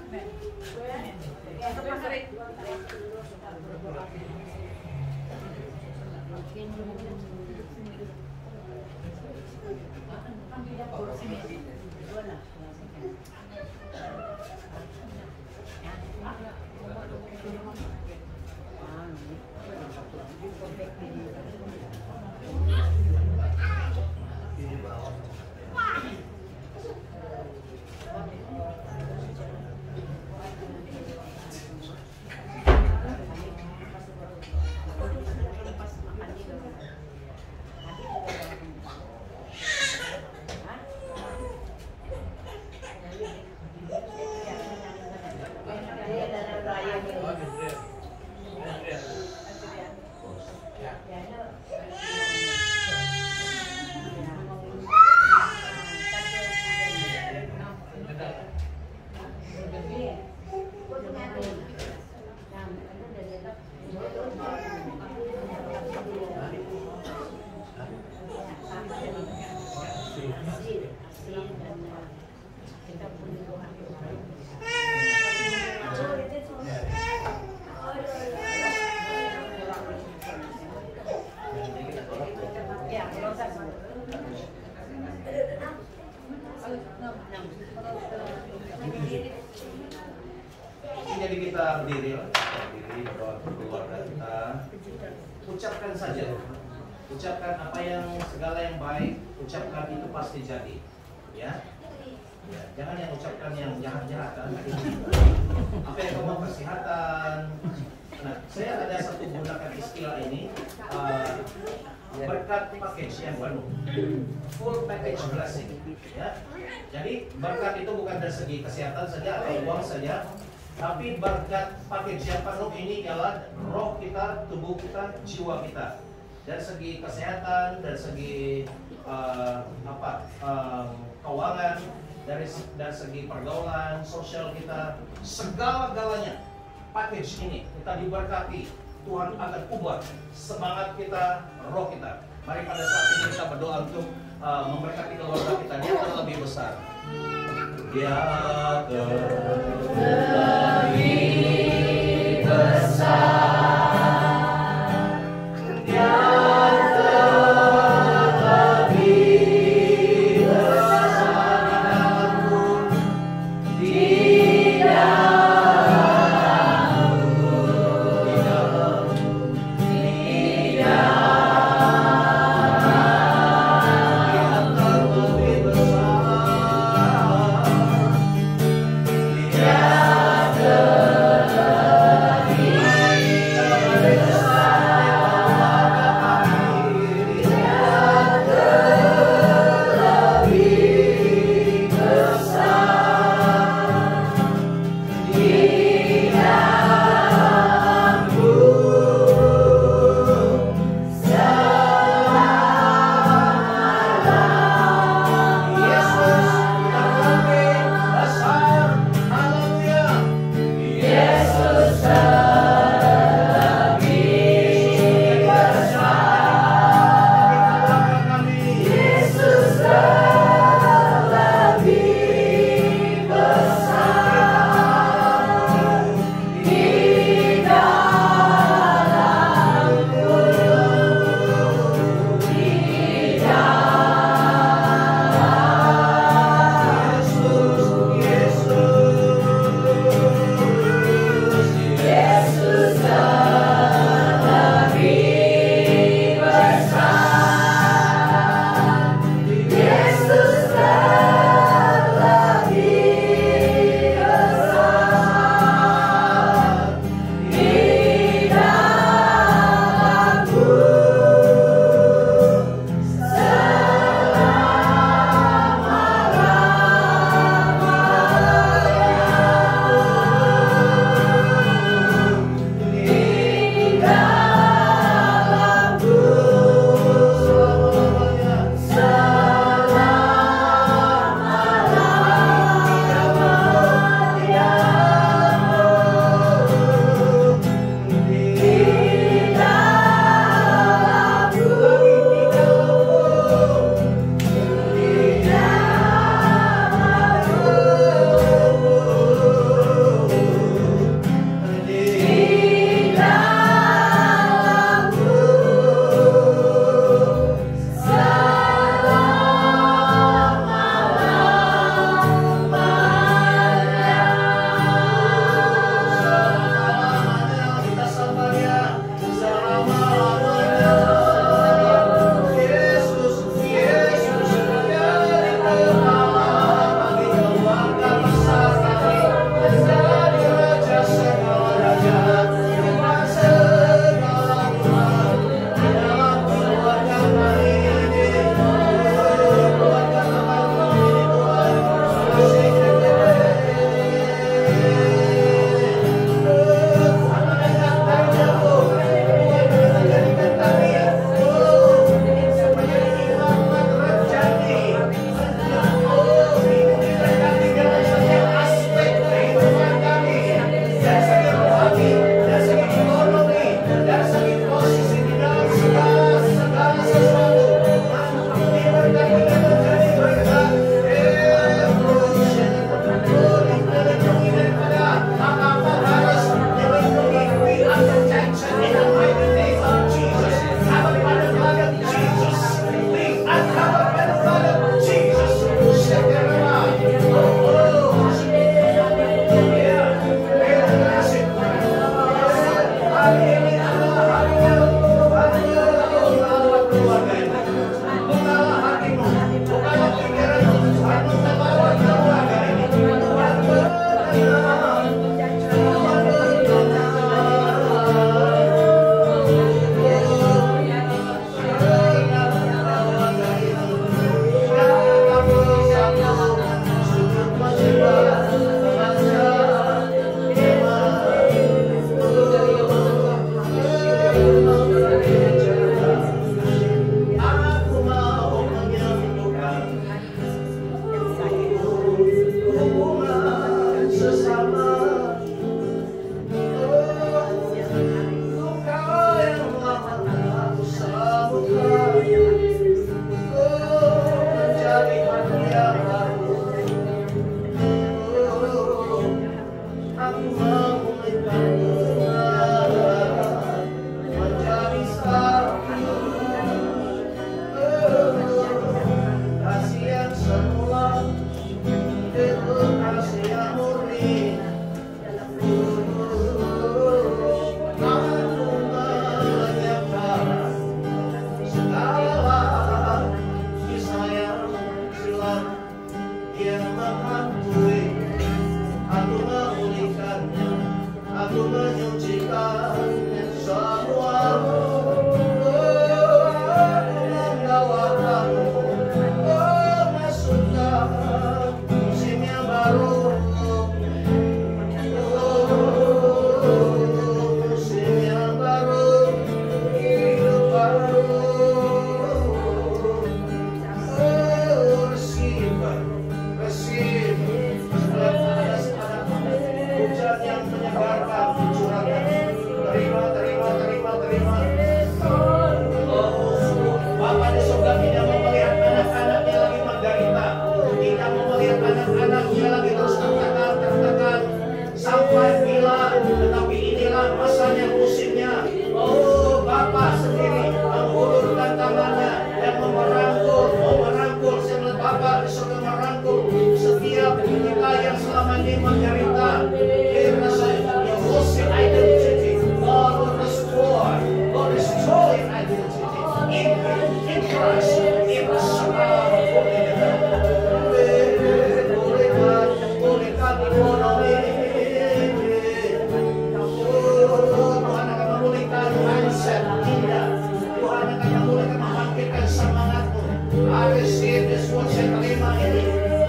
Jadi kita berdiri berdoa untuk keluarga kita. Ucapkan saja, ucapkan apa yang segala yang baik, ucapkan itu pasti jadi, ya. Ya, jangan yang ucapkan yang jahat-jahatan. Apa yang kamu kesehatan. Nah, saya ada satu gunakan istilah ini, berkat package yang baru, full package blessing, ya. Jadi berkat itu bukan dari segi kesehatan saja atau uang saja, tapi berkat package yang penuh ini ialah roh kita, tubuh kita, jiwa kita. Dari segi kesehatan, dari segi keuangan, dari segi pergaulan, sosial kita, segala-galanya package ini kita diberkati. Tuhan akan ubah semangat kita, roh kita. Mari pada saat ini kita berdoa untuk memberkati keluarga kita yang terlebih besar. Dia terlebih besar, dia terlebih besar di dalamku, di dalam. Aku menyucikan semua. Sampai bila, tetapi inilah masanya, musimnya. Oh, Bapa sendiri mengulurkan tangannya dan memerangkul, sehingga Bapa disuruh merangkul setiap kita yang selama ini menderita. Your losing identity, God will restore, God restore your identity in Christ, in the Son of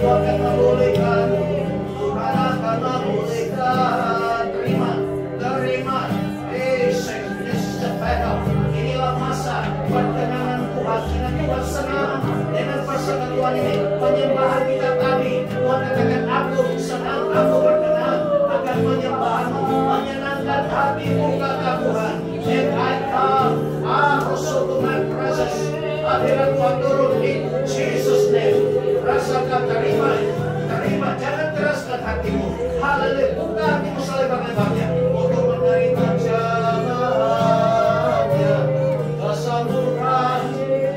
Tuhan akan memulihkan, Tuhan akan memulihkan. Terima. This is the battle. Inilah masa perkenanan Tuhan. Tuhan senang dengan persekutuan ini, penyembahan kita tadi. Tuhan katakan, aku senang, aku berkenan akan menyembahmu, menyenangkan hatimu, kata Tuhan. And I come, aku to my presence. Hadirat Tuhan turun in Jesus name. Rasakan, terima, jangan keraskan hatimu. Haleluya, buka hatimu selebar-lebarnya untuk menerima jamaahnya, kesembuhan,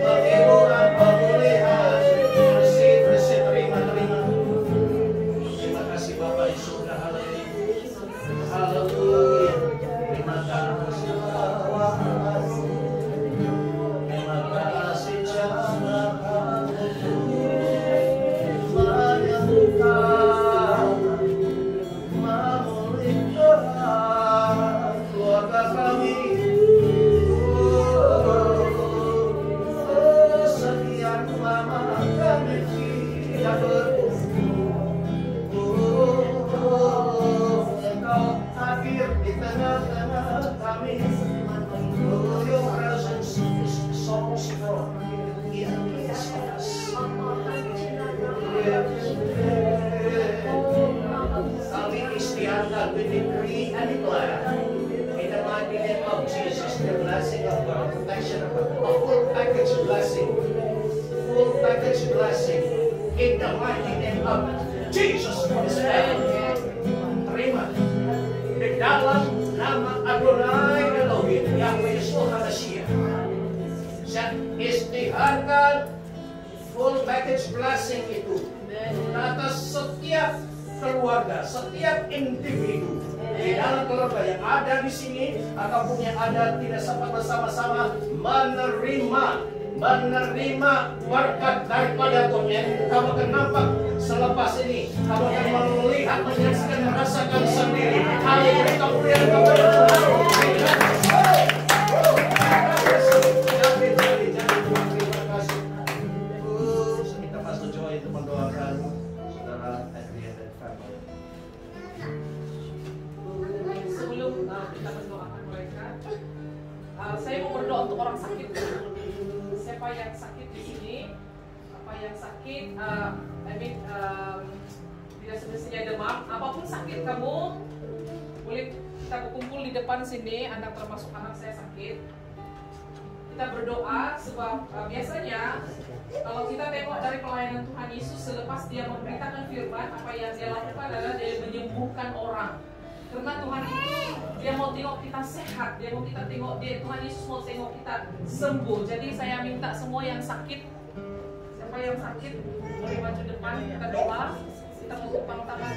penghiburan, pemulihan. Bersih, terima. Terima kasih Bapa di surga, haleluya. Terima kasih Bapa. Terima kasih jamaah. Keluarga kami, sekian lama kami tidak berkumpul. Engkau hadir di tengah-tengah kami. Your presence is so strong in this house. Kami istiadat, we decree and declare in the mighty name of Jesus the blessing of God, protection of God, a full package blessing in the mighty name of Jesus Christ. Terima di dalam nama Adonai Elohim Yahweh Yeshua HaMashiach. Saya istiharkan full package blessing itu atas setiap keluarga, setiap individu di dalam keluarga yang ada di sini ataupun yang ada tidak sempat bersama-sama menerima berkat daripada Tuhan. Kamu akan nampak selepas ini, kamu akan melihat, menyaksikan, merasakan sendiri. Haleluya, kemuliaan kepada Tuhan. Kita Pastor Joy untuk mendoakan saudara Adrian dan family. Sebelum kita mendoakan mereka, saya mau berdoa untuk orang sakit. Siapa yang sakit di sini? Apa yang sakit? Tidak semestinya demam. Apapun sakit kamu, boleh kita berkumpul di depan sini. Anda termasuk anak saya sakit. Kita berdoa sebab biasanya kalau kita tengok dari pelayanan Tuhan Yesus selepas dia memberitakan firman, apa yang dia lakukan adalah dia menyembuhkan orang. Karena Tuhan itu dia mau tengok kita sehat, dia mau kita tengok Tuhan Yesus mau tengok kita sembuh. Jadi saya minta semua yang sakit, siapa yang sakit boleh maju depan, kita doa, kita mau tepang tangan.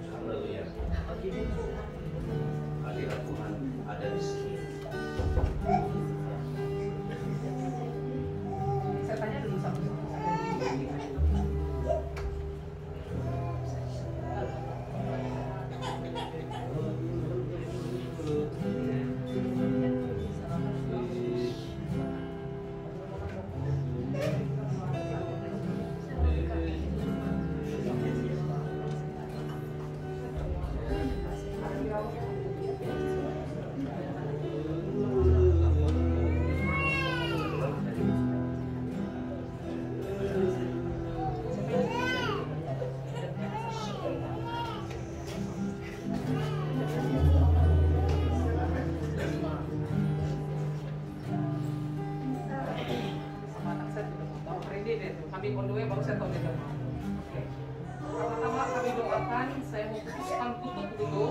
Haleluya. Hadirat Tuhan ada di sini. saya tahu tidak mau. Oke. Pertama kami doakan, saya mau putuskan tutup dulu